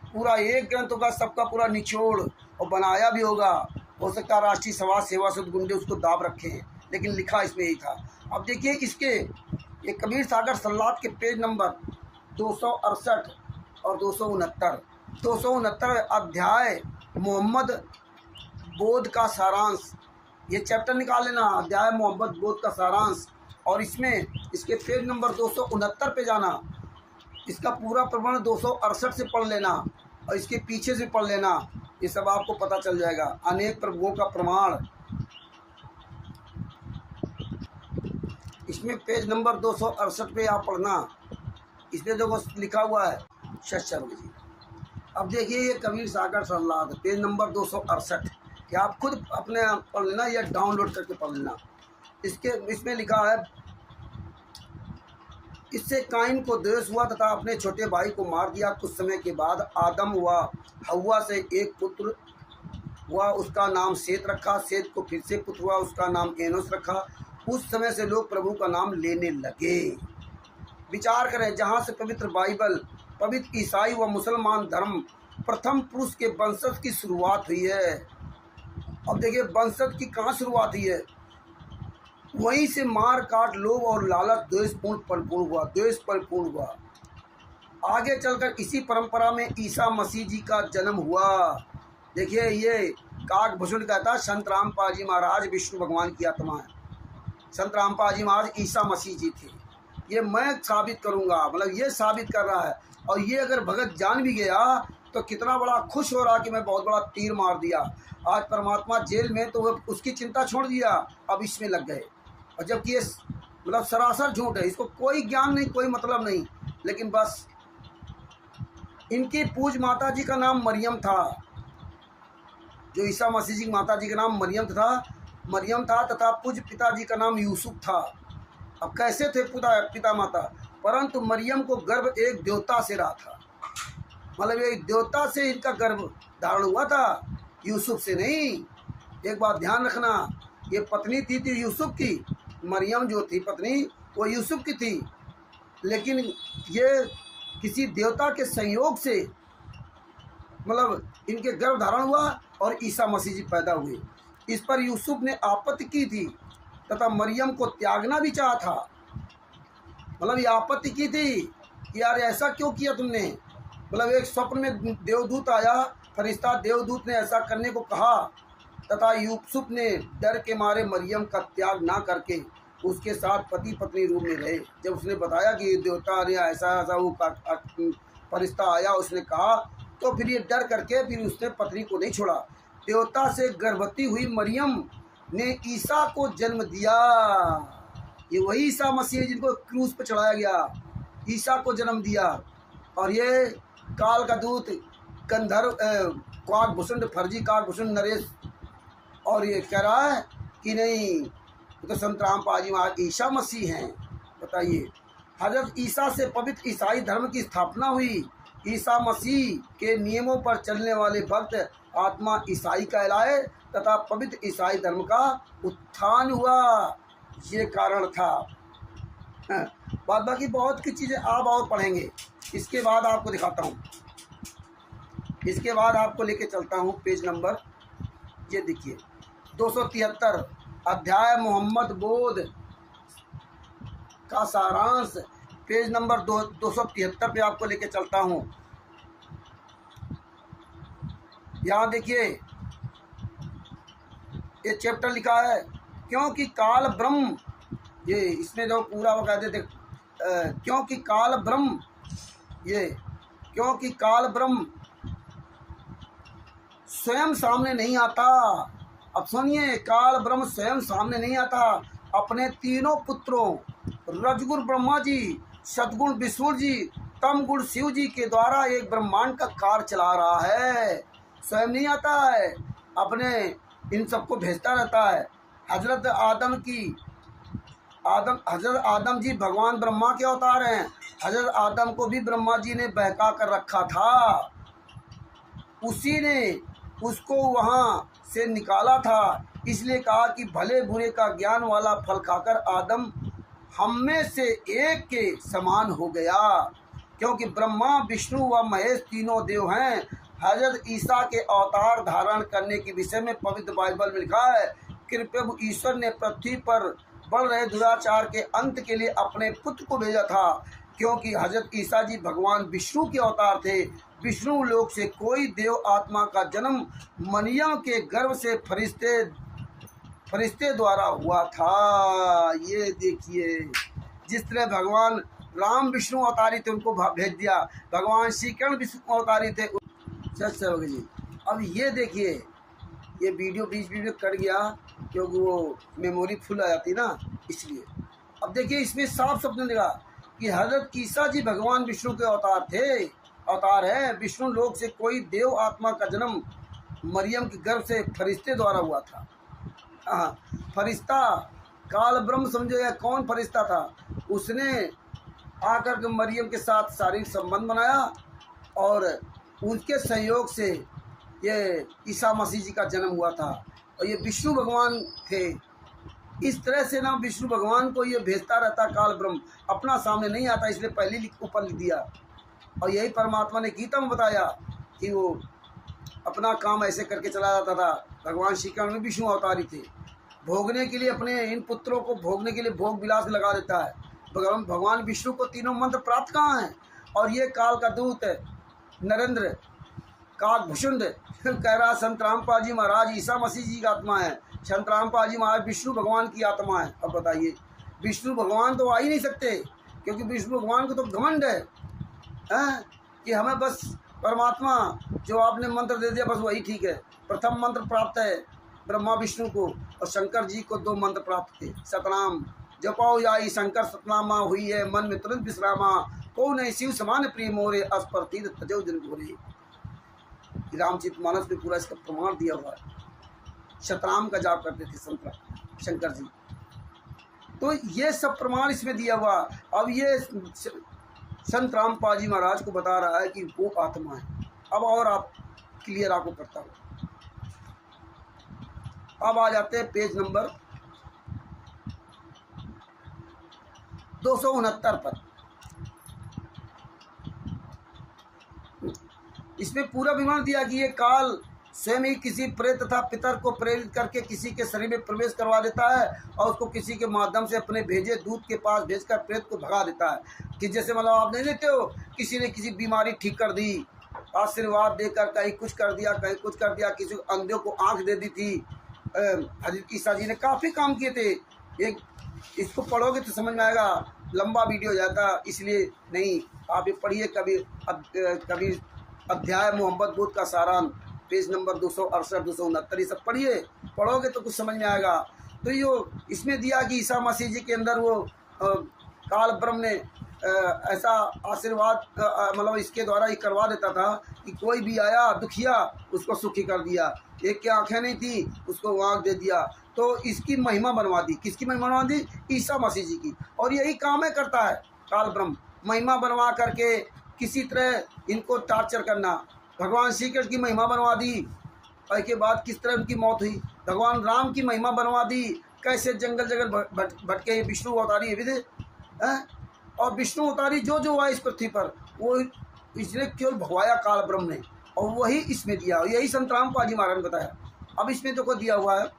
पूरा एक ग्रंथ होगा, सबका पूरा निचोड़, और बनाया भी होगा। हो सकता है राष्ट्रीय समाज सेवा से गुंडे उसको दाब रखे हैं, लेकिन लिखा इसमें यही था। अब देखिए इसके ये कबीर सागर सरलाद के पेज नंबर 268 और 269, 269 अध्याय मोहम्मद बोध का सारांश, ये चैप्टर निकाल लेना, अध्याय मोहम्मद बोध का सारांश। और इसमें इसके पेज नंबर 269 पे जाना, इसका पूरा प्रमाण 268 से पढ़ लेना और इसके पीछे से पढ़ लेना। ये सब आपको पता चल जाएगा। अनेक प्रभुओं का प्रमाण, इसमें पेज नंबर 268 पे आप पढ़ना, इसमें देखो लिखा हुआ है शशर्ग जी। अब देखिए ये कबीर सागर संवाद पेज नंबर 268, कि आप खुद अपने पढ़ लेना या डाउनलोड करके पढ़ लेना। इसमें लिखा है, इससे काइन को द्वेष हुआ तथा अपने छोटे भाई को मार दिया। कुछ समय के बाद आदम व हव्वा से एक पुत्र हुआ, उसका नाम सेत रखा। सेत को फिर से पुत्र हुआ, उसका नाम एनोस रखा। उस समय से लोग प्रभु का नाम लेने लगे। विचार करें, जहाँ से पवित्र बाइबल, पवित्र ईसाई व मुसलमान धर्म प्रथम पुरुष के वंशज की शुरुआत हुई है। अब देखिए वंशज की कहाँ शुरुआत हुई है, वहीं से मार काट, लोभ और लालच द्वेषपूर्ण परिपूर्ण हुआ। आगे चलकर इसी परंपरा में ईसा मसीह जी का जन्म हुआ। देखिए ये काकभूषण कहता है संत रामपाल जी महाराज विष्णु भगवान की आत्मा है। संत रामपाल जी महाराज ईसा मसीह जी थे, ये मैं साबित करूंगा, मतलब ये साबित कर रहा है। और ये अगर भगत जान भी गया तो कितना बड़ा खुश हो रहा कि मैं बहुत बड़ा तीर मार दिया। आज परमात्मा जेल में, तो वो उसकी चिंता छोड़ दिया, अब इसमें लग गए। और जबकि ये मतलब सरासर झूठ है, इसको कोई ज्ञान नहीं, कोई मतलब नहीं, लेकिन बस इनकी पूज माता जी का नाम मरियम था। जो ईसा मसीह जी की माता जी का नाम मरियम था तथा पूज पिताजी का नाम यूसुफ था। अब कैसे थे पिता माता, परंतु मरियम को गर्भ एक देवता से रहा था, मतलब एक देवता से इनका गर्भ धारण हुआ था, यूसुफ से नहीं। एक बात ध्यान रखना, ये पत्नी थी यूसुफ की, मरियम जो थी पत्नी वो यूसुफ की थी, लेकिन ये किसी देवता के संयोग से मतलब इनके गर्भ धारण हुआ और ईसा मसीह जी पैदा हुए। इस पर यूसुफ ने आपत्ति की थी तथा मरियम को त्यागना भी चाहा था। मतलब ये आपत्ति की थी कि यार ऐसा क्यों किया तुमने। मतलब एक स्वप्न में देवदूत आया, फरिश्ता देवदूत ने ऐसा करने को कहा तथा यूसुफ ने डर के मारे मरियम का त्याग ना करके उसके साथ पति पत्नी रूप में रहे। जब उसने बताया कि देवता ने ऐसा वो फरिश्ता आया, उसने कहा, तो फिर ये डर करके फिर उसने पत्नी को नहीं छोड़ा। देवता से गर्भवती हुई मरियम ने ईसा को जन्म दिया। ये वही ईसा मसीह जिनको क्रूस पर चढ़ाया गया, ईसा को जन्म दिया। और ये काल का दूत गंधर्व काकभूषण, फर्जी काकभूषण नरेश, और ये कह रहा है कि नहीं तो संत रामपाल जी महाराज ईसा मसीह हैं। बताइए, हजरत ईसा से पवित्र ईसाई धर्म की स्थापना हुई। ईसा मसीह के नियमों पर चलने वाले भक्त आत्मा ईसाई कहलाए तथा पवित्र ईसाई धर्म का उत्थान हुआ। ये कारण था। बाद बाकी बहुत की चीज़ें आप और पढ़ेंगे। इसके बाद आपको दिखाता हूँ, इसके बाद आपको लेके चलता हूँ पेज नंबर, ये देखिए 273 अध्याय मोहम्मद बोध का सारांश, पेज नंबर 273 पे आपको लेके चलता हूँ। यहाँ देखिए ये चैप्टर लिखा है, क्योंकि काल ब्रह्म, ये इसमें जो पूरा वो कहते थे क्योंकि काल ब्रह्म, ये क्योंकि काल ब्रह्म स्वयं सामने नहीं आता। अब सुनिए, काल ब्रह्म स्वयं सामने नहीं आता, अपने तीनों पुत्रों रजगुण ब्रह्मा जी, सद्गुण विष्णु जी, तम गुण शिव जी के द्वारा एक ब्रह्मांड का कार्य चला रहा है। स्वयं नहीं आता है, अपने इन सबको भेजता रहता है। हजरत आदम जी भगवान ब्रह्मा के अवतार हैं। हजरत आदम को भी ब्रह्मा जी ने बहका कर रखा था, उसी ने उसको वहाँ से निकाला था। इसलिए कहा कि भले बुरे का ज्ञान वाला फल खाकर आदम हम में से एक के समान हो गया। क्योंकि ब्रह्मा, विष्णु व महेश तीनों देव हैं। हजरत ईसा के अवतार धारण करने के विषय में पवित्र बाइबल में लिखा है कि प्रभु ईश्वर ने पृथ्वी पर बढ़ रहे दुराचार के अंत के लिए अपने पुत्र को भेजा था। क्योंकि हजरत ईसा जी भगवान विष्णु के अवतार थे। विष्णु लोक से कोई देव आत्मा का जन्म मरियम के गर्भ से फरिश्ते द्वारा हुआ था। ये देखिए, जिस तरह भगवान राम विष्णु अवतारी थे, उनको भेज दिया। भगवान श्री कृष्ण विष्णु अवतारी थे। जी अब ये देखिए, ये वीडियो बीच बीच में कट गया क्योंकि वो मेमोरी फुल आ जाती ना, इसलिए। अब देखिए इसमें साफ शब्द में लिखा कि हजरत ईसा जी भगवान विष्णु के अवतार है। विष्णु लोक से कोई देव आत्मा का जन्म मरियम के गर्भ से फरिश्ते द्वारा हुआ था। हाँ, फरिश्ता काल ब्रह्म समझो या कौन फरिश्ता था, उसने आकर के मरियम के साथ शारीरिक संबंध बनाया और उनके सहयोग से ये ईसा मसीह जी का जन्म हुआ था। और ये विष्णु भगवान थे। इस तरह से ना विष्णु भगवान को ये भेजता रहता काल ब्रह्म, अपना सामने नहीं आता, इसलिए पहले ऊपर लिख दिया। और यही परमात्मा ने गीता में बताया कि वो अपना काम ऐसे करके चला जाता था। भगवान श्री कृष्ण में विष्णु अवतारी थे, भोगने के लिए अपने इन पुत्रों को भोगने के लिए भोग विलास लगा देता है। भगवान विष्णु को तीनों मंत्र प्राप्त कहाँ हैं? और ये काल का दूत नरेंद्र काकभूषुंड कह रहा संत रामपाल जी महाराज ईसा मसीह जी का आत्मा है, संत रामपाल जी महाराज विष्णु भगवान की आत्मा है। अब बताइए, विष्णु भगवान तो आ ही नहीं सकते, क्योंकि विष्णु भगवान को तो घमंड है कि हमें बस परमात्मा जो आपने मंत्र दे दिया बस वही ठीक है। प्रथम मंत्र प्राप्त है ब्रह्मा विष्णु को, और शंकर जी को 2 मंत्र प्राप्त थे। सतनाम जपाओ याई शंकर सतनामा हुई है, मन में तुरंत विश्रामा, को नहीं शिव समान प्रिय मोरे, अस्पर्तीत तजो दिन घोरे। रामचरितमानस में पूरा इसका प्रमाण दिया हुआ है। शतनाम का जाप करते थे संत शंकर जी, तो ये सब प्रमाण इसमें दिया हुआ। अब ये संत रामपाल जी महाराज को बता रहा है कि वो आत्मा है। अब और आप क्लियर आपको करता हूँ। अब आ जाते हैं पेज नंबर 269 पर। इसमें पूरा विवरण दिया कि ये काल स्वयं ही किसी प्रेत तथा पितर को प्रेरित करके किसी के शरीर में प्रवेश करवा देता है और उसको किसी के माध्यम से अपने भेजे दूत के पास भेजकर प्रेत को भगा देता है। कि जैसे मतलब आप नहीं लेते हो, किसी ने किसी बीमारी ठीक कर दी, आशीर्वाद देकर कहीं कुछ कर दिया, कहीं कुछ कर दिया, किसी अंधों को आंख दे दी थी। हज़रत ईसा जी ने काफ़ी काम किए थे। एक इसको पढ़ोगे तो समझ में आएगा, लंबा वीडियो हो जाता, इसलिए नहीं, आप ये पढ़िए। कभी अध्याय मोहम्मद बुद्ध का सारांश, पेज नंबर 268 269, ये सब पढ़िए, पढ़ोगे तो कुछ समझ में आएगा। तो यो इसमें दिया कि ईसा मसीह जी के अंदर वो काल ब्रह्म ने ऐसा आशीर्वाद मतलब इसके द्वारा ही करवा देता था कि कोई भी आया दुखिया उसको सुखी कर दिया। एक की आँखें नहीं थी उसको आँख दे दिया। तो इसकी महिमा बनवा दी। किसकी महिमा बनवा दी? ईसा मसीह जी की। और यही काम है करता है काल ब्रह्म, महिमा बनवा करके किसी तरह इनको टॉर्चर करना। भगवान श्री कृष्ण की महिमा बनवा दी, और के बाद किस तरह उनकी मौत हुई। भगवान राम की महिमा बनवा दी, कैसे जंगल जंगल भटके विष्णु अवतारी विधि हैं। और विष्णु अवतारी जो जो हुआ इस पृथ्वी पर वो इसने केवल भगवाया काल ब्रह्म ने, और वही इसमें दिया। यही संत रामपाल जी महाराज ने बताया। अब इसमें तो को दिया हुआ है,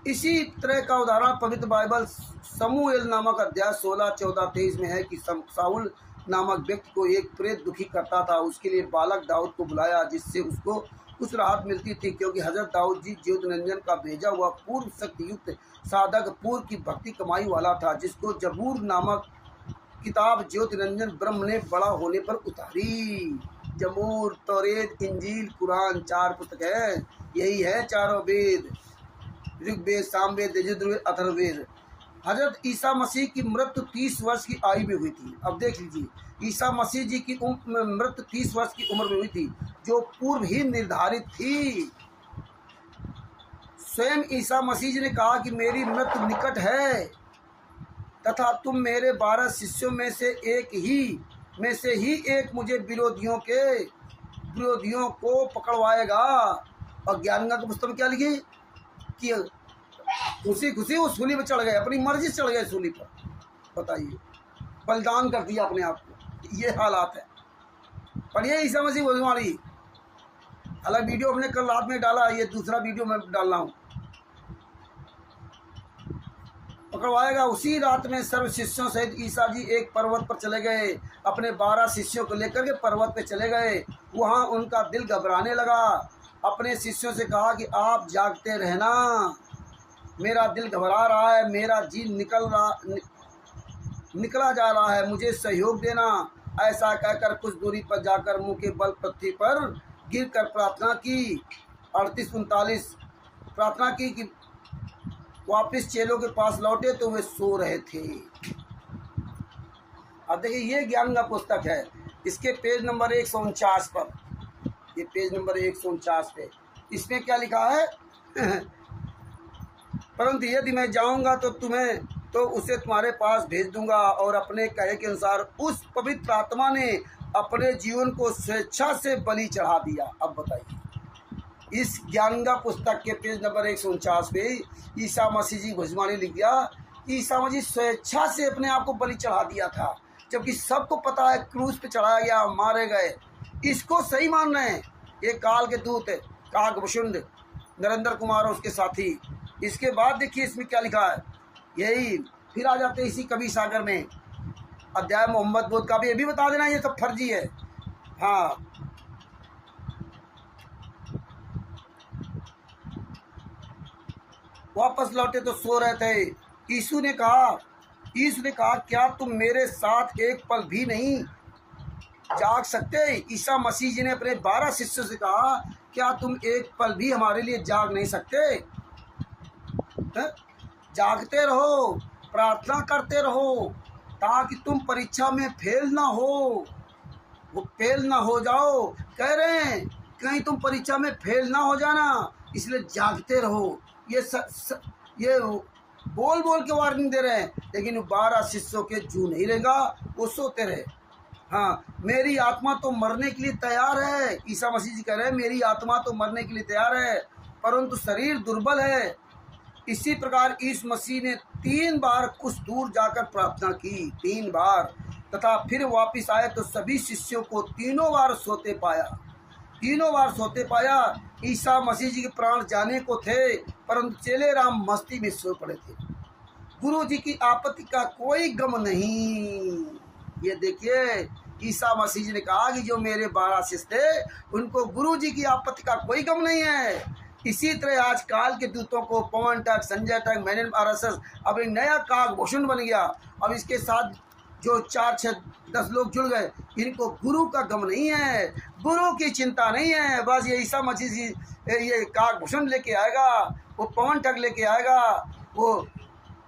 इसी तरह का उदाहरण पवित्र बाइबल समूएल नामक अध्याय 16, 14, 23 में है कि साउल नामक व्यक्ति को एक प्रेत दुखी करता था। उसके लिए बालक दाऊद को बुलाया, जिससे उसको कुछ राहत मिलती थी, क्योंकि हजरत दाऊद जी ज्योतिरंजन का भेजा हुआ पूर्व शक्ति युक्त साधक पूर्व की भक्ति कमाई वाला था, जिसको जबूर नामक किताब ज्योतिरंजन ब्रह्म ने बड़ा होने पर उतारी। जबूर, तौरेत, इंजील, कुरान 4 पुस्तक है। यही है चारों वेद, ऋग्वेद, सामवेद, यजुर्वेद, अथर्ववेद। हजरत ईसा मसीह की मृत्यु 30 वर्ष की आयु में हुई थी। अब देख लीजिए, ईसा मसीह जी की मृत्यु 30 वर्ष की उम्र में हुई थी, जो पूर्व ही निर्धारित थी। स्वयं ईसा मसीह जी ने कहा कि मेरी मृत्यु निकट है तथा तुम मेरे 12 शिष्यों में से एक मुझे विरोधियों को पकड़वाएगा। और ज्ञानगंगा की पुस्तक में क्या लिखी कि खुशी खुशी वो सूली पर चढ़ गए, अपनी मर्जी से चढ़ गए सूली पर। बताइए, बलिदान कर दिया अपने आप को। ये हालात है। पढ़िए ईसा मसीह भगवानी। अलग वीडियो अपने कल रात में डाला, ये दूसरा वीडियो मैं डाल रहा हूँ। पकड़वाएगा। उसी रात में सर्व शिष्यों सहित ईसा जी एक पर्वत पर चले गए। अपने 12 शिष्यों को लेकर के पर्वत पे चले गए। वहाँ उनका दिल घबराने लगा। अपने शिष्यों से कहा कि आप जागते रहना, मेरा दिल घबरा रहा है, मेरा जी निकल निकला जा रहा है, मुझे सहयोग देना। ऐसा कहकर कुछ दूरी पर जाकर मुंह के बल पृथ्वी पर गिर कर प्रार्थना की। 38-39 प्रार्थना की कि वापस चेलों के पास लौटे तो वे सो रहे थे। अब देखिए, ये ज्ञान का पुस्तक है, इसके पेज नंबर 149 पर, ये पेज नंबर 149 पे इसमें क्या लिखा है? परंतु यदि मैं जाऊंगा तो उसे तुम्हारे पास भेज दूंगा। और अपने कहे के अनुसार उस पवित्र आत्मा ने अपने जीवन को स्वेच्छा से बलि चढ़ा दिया। अब बताइए, इस ज्ञानगा पुस्तक के पेज नंबर 149 पे ईसा मसीह जी भुजमानी लिख दिया, ईसा मसीह स्वेच्छा से अपने आप को बलि चढ़ा दिया था, जबकि सबको पता है क्रूस पे चढ़ाया गया, मारे गए। इसको सही मान रहे हैं ये काल के दूत काकभूषुंड नरेंद्र कुमार और उसके साथी। इसके बाद देखिए इसमें क्या लिखा है, यही फिर आ जाते हैं इसी कवि सागर में, अध्याय मोहम्मद बोध का भी, ये भी बता देना ये सब फर्जी है। हाँ, वापस लौटे तो सो रहे थे। यीशु ने कहा क्या तुम मेरे साथ एक पल भी नहीं जाग सकते? ईसा मसीह जी ने अपने 12 शिष्यों से कहा, क्या तुम एक पल भी हमारे लिए जाग नहीं सकते? जागते रहो, प्रार्थना करते रहो, ताकि तुम परीक्षा में फेल ना हो जाओ। कह रहे हैं कहीं तुम परीक्षा में फेल ना हो जाना, इसलिए जागते रहो। ये बोल के वार्निंग दे रहे हैं, लेकिन 12 शिष्यों के जू नहीं रहेगा, वो सोते रहे। हाँ, मेरी आत्मा तो मरने के लिए तैयार है, ईसा मसीह जी कह रहे हैं मेरी आत्मा तो मरने के लिए तैयार है, परंतु शरीर दुर्बल है। इसी प्रकार यीशु मसीह ने 3 बार कुछ दूर जाकर प्रार्थना की, 3 बार, तथा फिर वापस आए तो सभी शिष्यों को तीनों बार सोते पाया। ईसा मसीह जी के प्राण जाने को थे, परंतु चेले राम मस्ती में सो पड़े थे। गुरु जी की आपत्ति का कोई गम नहीं। ये देखिए, ईसा मसीह जी ने कहा कि जो मेरे 12 शिष्य थे उनको गुरु जी की आपत्ति का कोई गम नहीं है। इसी तरह आज काल के दूतों को पवन टक, संजय टक, मैनन आरएसएस अब एक नया काकभूषुंड बन गया। अब इसके साथ जो 4, 6, 10 लोग जुड़ गए, इनको गुरु का गम नहीं है, गुरु की चिंता नहीं है। बस ये ईसा मसीह जी ये काकभूषुंड लेके आएगा, वो पवन टक लेके आएगा, वो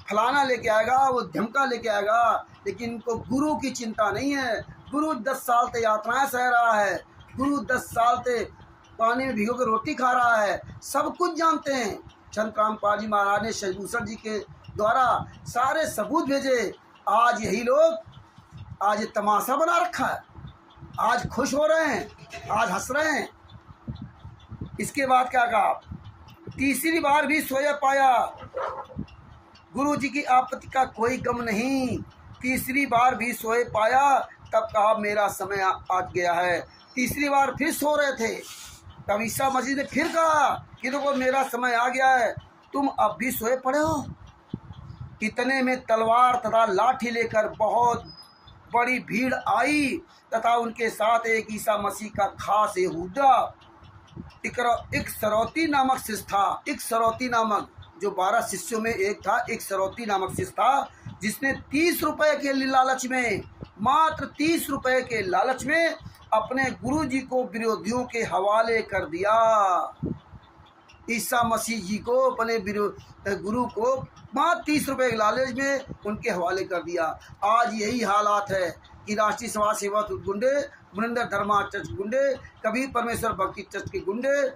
फलाना लेके आएगा, वो धमका लेके आएगा, लेकिन इनको गुरु की चिंता नहीं है। गुरु 10 साल से यातनाएं सह रहा है, गुरु 10 साल से पानी में भिगो कर रोटी खा रहा है, सब कुछ जानते हैं। चंद्रकाम पाजी महाराज ने शशभूषण जी के द्वारा सारे सबूत भेजे। आज यही लोग आज ये तमाशा बना रखा है, आज खुश हो रहे हैं, आज हंस रहे हैं। इसके बाद क्या कहा, तीसरी बार भी सोया पाया, गुरु जी की आपत्ति का कोई गम नहीं। तीसरी बार भी सोए पाया, तब कहा मेरा समय आ गया है। तीसरी बार फिर सो रहे थे, तब ईसा मसीह ने फिर कहा कि देखो मेरा समय आ गया है, तुम अब भी सोए पड़े हो। इतने में तलवार तथा लाठी लेकर बहुत बड़ी भीड़ आई, तथा उनके साथ एक ईसा मसीह का खास यहूदा इकसरौती नामक शिष्य था। इकसरौती नामक, जो 12 शिष्यों में एक था, इकसरौती नामक शिष्य था, जिसने 30 रुपए के लालच में, मात्र 30 रुपए के लालच में अपने गुरु जी को विरोधियों के हवाले कर दिया। ईसा मसीह जी को अपने गुरु को मात्र 30 रुपए के लालच में उनके हवाले कर दिया। आज यही हालात है कि राष्ट्रीय समाज सेवा गुंडे, मुनिंदर धर्मा चर्च गुंडे, कबीर परमेश्वर भक्ति चर्च के गुंडे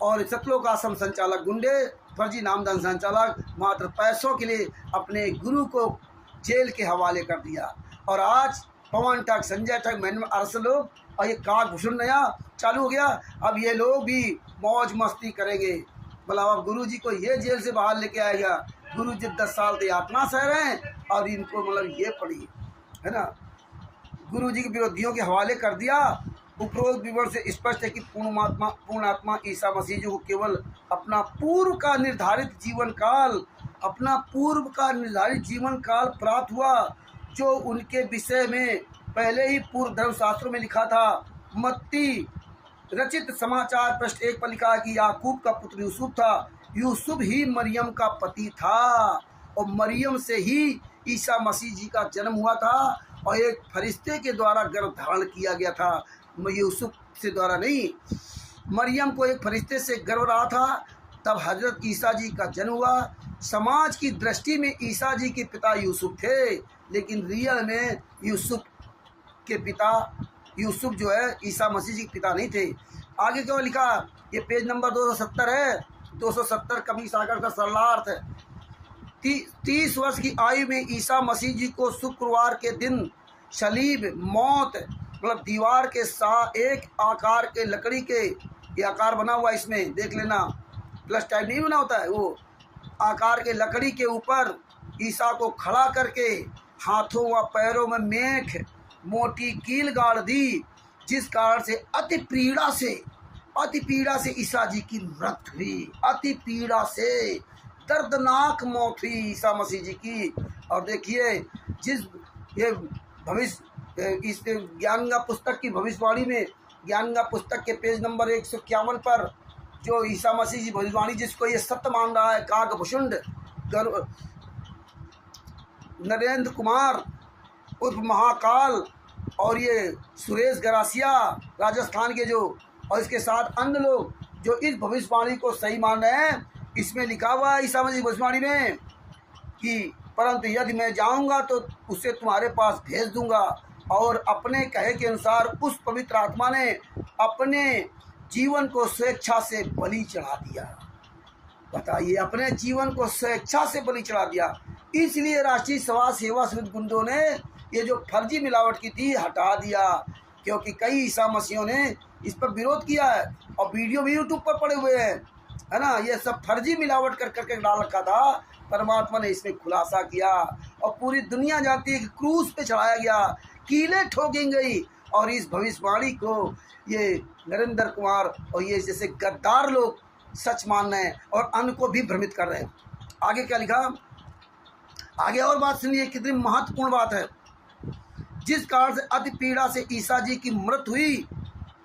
और सतलोक आश्रम संचालक गुंडे, फर्जी नामदान संचालक मात्र पैसों के लिए अपने गुरु को जेल के हवाले कर दिया। और आज पवन टक, संजय टक, मैनन आरएसएस लोग और ये काकभूषुंड नया चालू हो गया। अब ये लोग भी मौज मस्ती करेंगे, मतलब अब गुरु जी को ये जेल से बाहर लेके आएगा। गुरु जी 10 साल से यातना सह रहे हैं और इनको मतलब ये पड़ी है ना, गुरु जी के विरोधियों के हवाले कर दिया। उपरोक्त विवरण से स्पष्ट है कि पूर्ण आत्मा ईसा मसीह जी को केवल अपना पूर्व का निर्धारित जीवन काल प्राप्त हुआ, जो उनके विषय में पहले ही पूर्व धर्मशास्त्रों में लिखा था। मत्ती रचित समाचार पृष्ठ 1 पर लिखा कि याकूब का पुत्र यूसुफ था, यूसुफ ही मरियम का पति था और मरियम से ही ईसा मसीह जी का जन्म हुआ था और एक फरिश्ते के द्वारा गर्भ धारण किया गया था, यूसुफ से द्वारा नहीं। मरियम को एक फरिश्ते से गर्भ रहा था, तब हजरत ईसा जी का जन्म हुआ। समाज की दृष्टि में ईसा जी के पिता यूसुफ थे, लेकिन रियल में यूसुफ जो है ईसा मसीह जी के पिता नहीं थे। आगे क्यों लिखा, ये पेज नंबर 270 है। 270 कवि सागर का सरलार्थ है। 30 वर्ष की आयु में ईसा मसीह जी को शुक्रवार के दिन सलीब मौत मतलब दीवार के साथ एक आकार के लकड़ी के, ये आकार बना हुआ इसमें देख लेना, प्लस टाइप नहीं बना होता है, वो आकार के लकड़ी के ऊपर ईसा को खड़ा करके हाथों व पैरों में मेख मोटी कील गाड़ दी, जिस कारण से अति पीड़ा से ईसा जी की मृत्यु हुई। अति पीड़ा से दर्दनाक मौत हुई ईसा मसीह जी की। और देखिए जिस ये भविष्य इस ज्ञानगा पुस्तक की भविष्यवाणी में, ज्ञानगा पुस्तक के पेज नंबर 151 पर जो ईसा मसीह जी भविष्यवाणी जिसको ये सत्य मान रहा है, काकभूषुंड नरेंद्र कुमार उर्फ महाकाल और ये सुरेश गरासिया राजस्थान के जो, और इसके साथ अन्य लोग जो इस भविष्यवाणी को सही मान रहे हैं, इसमें लिखा हुआ है ईसा मसीह भविष्यवाणी में कि परंतु यदि मैं जाऊंगा तो उसे तुम्हारे पास भेज दूंगा। और अपने कहे के अनुसार उस पवित्र आत्मा ने अपने जीवन को स्वेच्छा से बलि चढ़ा दिया। बताइए, अपने जीवन को स्वेच्छा से बलि चढ़ा दिया। इसलिए राष्ट्रीय समाज सेवा समिति गुंडों ने ये जो फर्जी मिलावट की थी हटा दिया, क्योंकि कई ईसा मसीहों ने इस पर विरोध किया है और वीडियो भी यूट्यूब पर पड़े हुए हैं, है ना। ये सब फर्जी मिलावट कर करके डाल रखा था। परमात्मा ने इसमें खुलासा किया और पूरी दुनिया जानती है कि क्रूस पे चढ़ाया गया, कीलें ठोकी गई। और इस भविष्यवाणी को ये नरेंद्र कुमार और ये जैसे गद्दार लोग सच मान रहे हैं और अन्य को भी भ्रमित कर रहे हैं। आगे क्या लिखा, आगे और बात सुनिए, कितनी महत्वपूर्ण बात है। जिस कारण से अति पीड़ा से ईसा जी की मृत्यु हुई,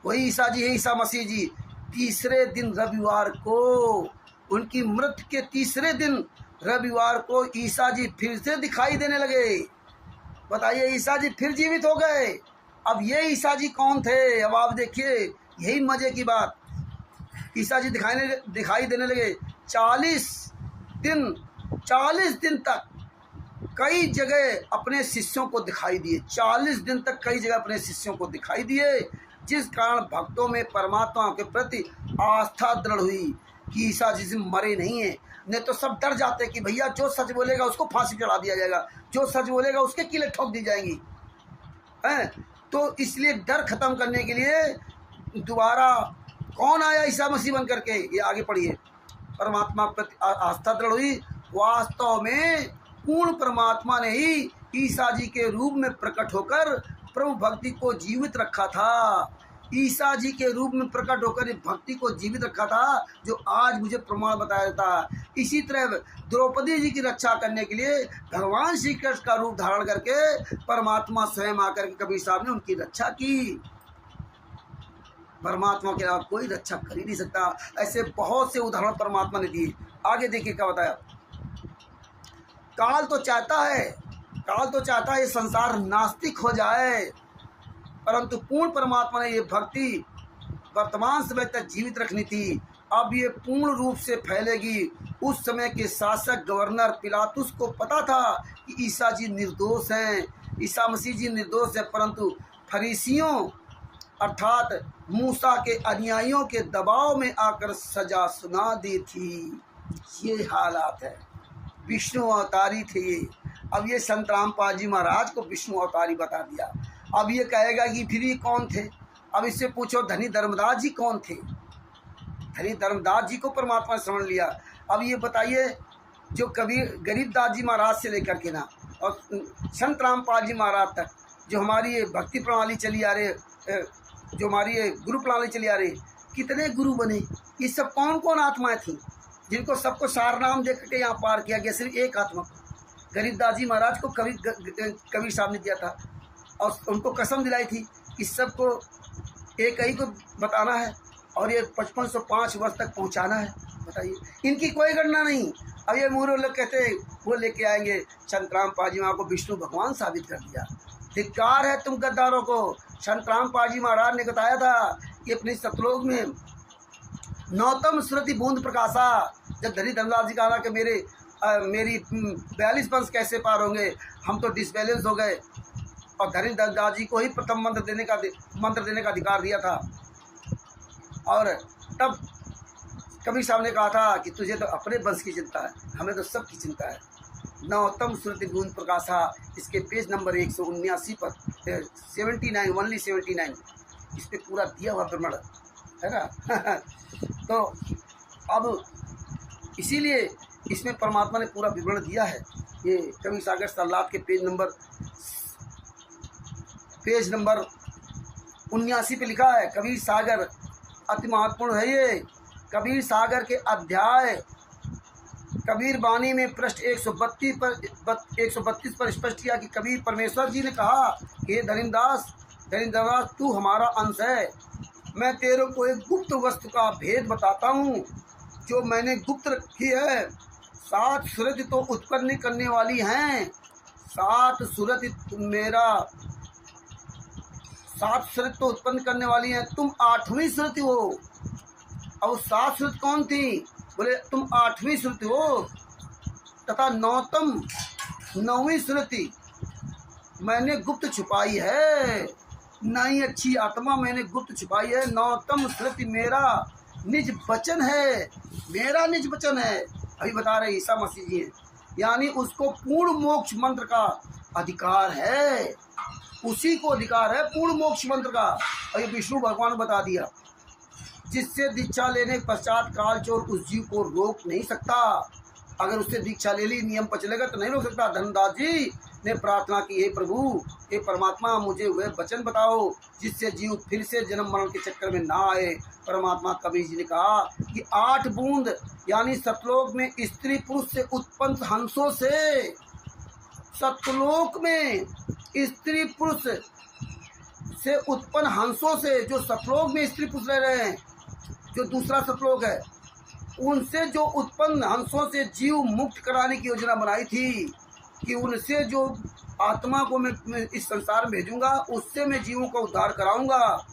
वही ईसा जी है, ईसा मसीह जी। तीसरे दिन रविवार को, उनकी मृत्यु के तीसरे दिन रविवार को ईसा जी फिर से दिखाई देने लगे। बताइए, ईसा जी फिर जीवित हो गए। अब ये ईसा जी कौन थे, अब आप देखिए, यही मजे की बात। ईसा जी दिखाई देने लगे 40 दिन तक कई जगह अपने शिष्यों को दिखाई दिए। 40 दिन तक कई जगह अपने शिष्यों को दिखाई दिए, जिस कारण भक्तों में परमात्मा के प्रति आस्था दृढ़ हुई कि ईसा जी मरे नहीं है। नहीं तो सब डर जाते कि भैया जो सच बोलेगा उसको फांसी चढ़ा दिया जाएगा, जो सच बोलेगा उसके कीलें ठोक दी जाएंगी, हैं। तो इसलिए डर खत्म करने के लिए दोबारा कौन आया ईसा मसीह बन करके, ये आगे पढ़िए। परमात्मा प्रति आस्था दृढ़ हुई। वास्तव में पूर्ण परमात्मा ने ही ईसा जी के रूप में प्रकट होकर प्रभु भक्ति को जीवित रखा था। ईसा जी के रूप में प्रकट होकर भक्ति को जीवित रखा था, जो आज मुझे प्रमाण बताया जाता है। इसी तरह द्रौपदी जी की रक्षा करने के लिए भगवान श्री कृष्ण का रूप धारण करके परमात्मा स्वयं आकर के कबीर साहब ने उनकी रक्षा की। परमात्मा के अलावा कोई रक्षा कर ही नहीं सकता। ऐसे बहुत से उदाहरण परमात्मा ने दिए। आगे देखिए क्या बताया। काल तो चाहता है ये संसार नास्तिक हो जाए, परंतु पूर्ण परमात्मा ने ये भक्ति वर्तमान समय तक जीवित रखनी थी। अब ये पूर्ण रूप से फैलेगी। उस समय के शासक गवर्नर पिलातुस को पता था कि ईसा जी निर्दोष हैं, ईसा मसीह जी निर्दोष हैं, परंतु फरीसियों अर्थात मूसा के अनुयायियों के दबाव में आकर सजा सुना दी थी। ये हालात है। विष्णु अवतारी थे ये। अब ये संत रामपाल जी महाराज को विष्णु अवतारी बता दिया। अब ये कहेगा कि फिर ये कौन थे। अब इससे पूछो धनी धर्मदास जी कौन थे। धनी धर्मदास जी को परमात्मा ने समझ लिया। अब ये बताइए, जो कबीर गरीबदास जी महाराज से लेकर के ना और संत रामपाल जी महाराज तक जो हमारी ये भक्ति प्रणाली चली आ रही, जो हमारी ये गुरु प्रणाली चली आ रही, कितने गुरु बने। ये सब कौन कौन आत्माएं थी जिनको सबको सार नाम देख के यहाँ पार किया गया। सिर्फ एक आत्मा गरीबदास जी महाराज को कबीर साहब ने दिया था और उनको कसम दिलाई थी कि सबको एक ही को बताना है और ये 5505 वर्ष तक पहुँचाना है। बताइए, इनकी कोई गणना नहीं। अब ये मूर्ख लोग कहते वो लेके आएंगे संतराम पाजी महाराज को विष्णु भगवान साबित कर दिया। धिक्कार है तुम गद्दारों को। संतराम पाजी महाराज ने बताया था कि अपनी सतलोक में नौतम श्रुति बूंद प्रकाशा। जब धनी धनराज जी कहा कि मेरी 42 वंश कैसे पार होंगे, हम तो डिसबैलेंस हो गए, और धनी धनराज जी को ही प्रथम मंत्र देने का अधिकार दिया था। और तब कबीर साहब ने कहा था कि तुझे तो अपने वंश की चिंता है, हमें तो सबकी चिंता है। नौतम श्रुति बूंद प्रकाशा, इसके पेज नंबर 179 पर 79 ओनली 79 इस पर पूरा दिया हुआ प्रमाण है ना। तो अब इसीलिए इसमें परमात्मा ने पूरा विवरण दिया है। ये कबीर सागर सल्लात के पेज नंबर 79 पे लिखा है। कबीर सागर अति महत्वपूर्ण है ये। कबीर सागर के अध्याय कबीर वाणी में पृष्ठ 132 पर स्पष्ट किया कि कबीर परमेश्वर जी ने कहा कि हे धनीदास तू हमारा अंश है। मैं तेरे को एक गुप्त वस्तु का भेद बताता हूँ जो मैंने गुप्त रखी है। 7 सूरत तो उत्पन्न करने वाली हैं। 7 सूरत तो उत्पन्न करने वाली हैं। तुम 8वीं सूरत हो। और 7 सूरत कौन थी? बोले तुम 8वीं सूरत हो। तथा 9वीं सूरत मैंने गुप्त छुपाई है। नई अच्छी आत्मा मैंने गुप्त छुपाई है। 9तम सूरत मेरा निज वचन है। मेरा निज वचन है, अभी बता रहे ईसा मसीह जी हैं। यानी उसको पूर्ण मोक्ष मंत्र का अधिकार है, उसी को अधिकार है पूर्ण मोक्ष मंत्र का। और ये विष्णु भगवान ने बता दिया, जिससे दीक्षा लेने पश्चात काल चोर उस जीव को रोक नहीं सकता। अगर उससे दीक्षा ले ली, नियम पर चलेगा तो नहीं रोक सकता। धनदास जी ने प्रार्थना की, हे प्रभु, हे परमात्मा, मुझे वह वचन बताओ जिससे जीव फिर से जन्म मरण के चक्कर में ना आए। परमात्मा कबीर जी ने कहा कि 8 बूंद यानी सतलोक में स्त्री पुरुष से उत्पन्न हंसों से, सतलोक में स्त्री पुरुष से उत्पन्न हंसों से, जो सतलोक में स्त्री पुरुष रह रहे हैं, जो दूसरा सतलोक है, उनसे जो उत्पन्न हंसों से जीव मुक्त कराने की योजना बनाई थी कि उनसे जो आत्मा को मैं इस संसार में भेजूंगा, उससे मैं जीवों का उद्धार कराऊंगा।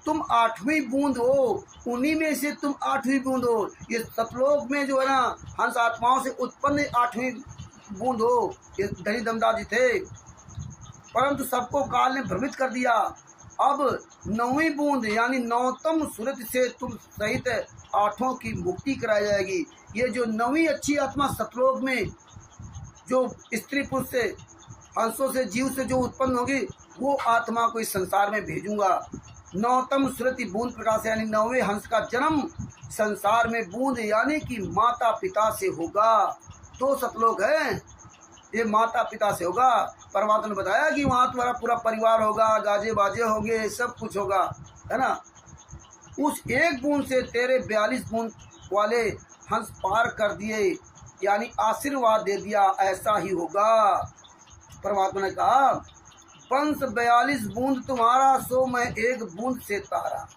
तुम 8वीं बूंद हो, उन्हीं में से तुम 8वीं बूंद हो। ये सतलोक में जो है ना हंस आत्माओं से उत्पन्न 8वीं बूंद हो। ये धनी धनदास जी थे, परंतु सबको काल ने भ्रमित कर दिया। अब 9वीं बूंद यानी 9तम सूरत से तुम सहित 8 की मुक्ति कराई जाएगी। ये जो 9वीं अच्छी आत्मा सतलोक में जो स्त्री पुरुष से, हंसों से, जीव से जो उत्पन्न होगी, वो आत्मा को इस संसार में भेजूंगा। 9तम सूरति बूंद प्रकाश यानी 9वें हंस का जन्म संसार में बूंद यानी कि माता पिता से होगा। 2 सतलोक हैं, ये माता पिता से होगा। परमात्मा ने बताया कि वहाँ तुम्हारा पूरा परिवार होगा, गाजे बाजे होंगे, सब कुछ होगा, है ना। उस 1 बूंद से तेरे 42 बूंद वाले हंस पार कर दिए, यानी आशीर्वाद दे दिया, ऐसा ही होगा। परमात्मा ने कहा वंश 42 बूंद तुम्हारा, सो मैं 1 बूंद से तारा।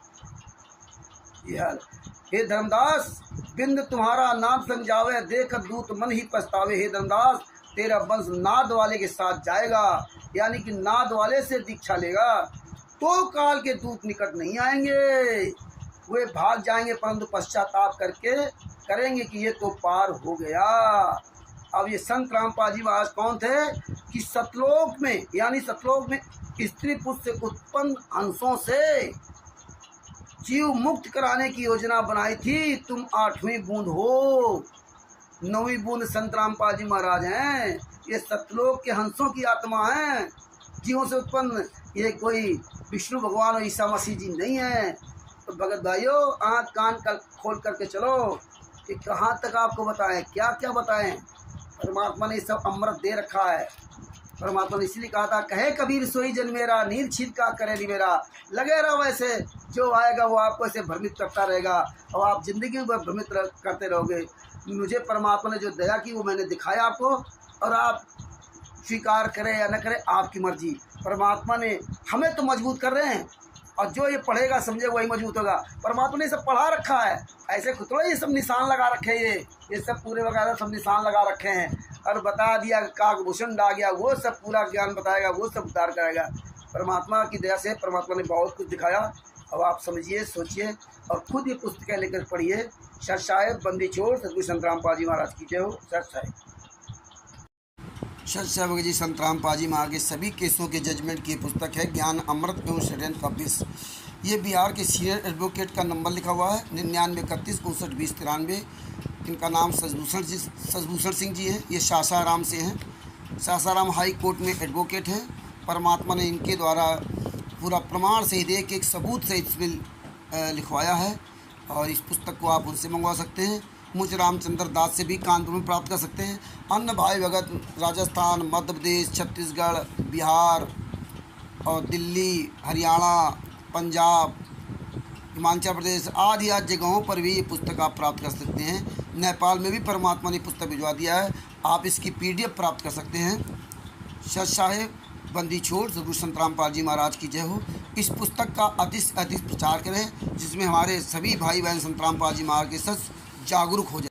हे धर्मदास, बिंद तुम्हारा नाम समझावे, देख दूत मन ही पछतावे। हे धर्मदास, तेरा वंश नाद वाले के साथ जाएगा, यानी कि नाद वाले से दीक्षा लेगा तो काल के दूत निकट नहीं आएंगे, वे भाग जाएंगे, परंतु पश्चाताप करके करेंगे कि ये तो पार हो गया। अब ये संत रामपाल जी महाराज कौन थे कि सतलोक में यानी सतलोक में स्त्री पुरुष से उत्पन्न अंशों से जीव मुक्त कराने की योजना बनाई थी। तुम 8वीं बूंद हो। 9वीं बूंद संत रामपाल जी महाराज हैं। ये सतलोक के हंसों की आत्मा हैं, जीवों से उत्पन्न। ये कोई विष्णु भगवान और ईसा मसीह जी नहीं है। तो भगत भाइयों, आँख कान खोल करके चलो कि कहाँ तक आपको बताएं, क्या क्या बताएं। परमात्मा ने सब अमृत दे रखा है। परमात्मा ने इसलिए कहा था, कहे कबीर सोई जन मेरा, नीर छीन का करे नहीं मेरा। लगे रहो वैसे, जो आएगा वो आपको ऐसे भ्रमित करता रहेगा और आप जिंदगी में भ्रमित करते रहोगे। मुझे परमात्मा ने जो दया की वो मैंने दिखाया आपको, और आप स्वीकार करें या न करें आपकी मर्जी। परमात्मा ने हमें तो मजबूत कर रहे हैं, और जो ये पढ़ेगा समझेगा वही मजबूत होगा। परमात्मा ने सब पढ़ा रखा है, ऐसे खुद थोड़ा ये सब निशान लगा रखे हैं, ये सब पूरे वगैरह सब निशान लगा रखे हैं और बता दिया काकभूषण डा गया, वो सब पूरा ज्ञान बताएगा, वो सब उतार कराएगा। परमात्मा की दया से परमात्मा ने बहुत कुछ दिखाया। अब आप समझिए, सोचिए और खुद ये पुस्तकें लेकर पढ़िए। सत साहिब बंदी छोड़ सतगुरु संतराम पाजी महाराज की जय हो। सत साहिब। सत साहिब जी संतराम पाजी महाराज के सभी केसों के जजमेंट की पुस्तक है ज्ञान अमृत एवं षड्यंत्र का विष। ये बिहार के सीनियर एडवोकेट का नंबर लिखा हुआ है 9931592093। इनका नाम सजभूषण सिंह जी है। ये सासाराम से हैं, सासाराम हाई कोर्ट में एडवोकेट हैं। परमात्मा ने इनके द्वारा पूरा प्रमाण सहित एक सबूत सहित इसमें लिखवाया है और इस पुस्तक को आप उनसे मंगवा सकते हैं। मुझे रामचंद्र दास से भी कानपुर में प्राप्त कर सकते हैं। अन्य भाई भगत राजस्थान, मध्य प्रदेश, छत्तीसगढ़, बिहार और दिल्ली, हरियाणा, पंजाब, हिमाचल प्रदेश आदि जगहों पर भी ये पुस्तक आप प्राप्त कर सकते हैं। नेपाल में भी परमात्मा ने पुस्तक भिजवा दिया है, आप इसकी PDF प्राप्त कर सकते हैं। सत साहिब बंदी छोड़ सतगुरु संतराम पाजी महाराज की जय हो। इस पुस्तक का अधिक से अधिक प्रचार करें जिसमें हमारे सभी भाई बहन संतराम पाजी महाराज के साथ जागरूक हो जाए।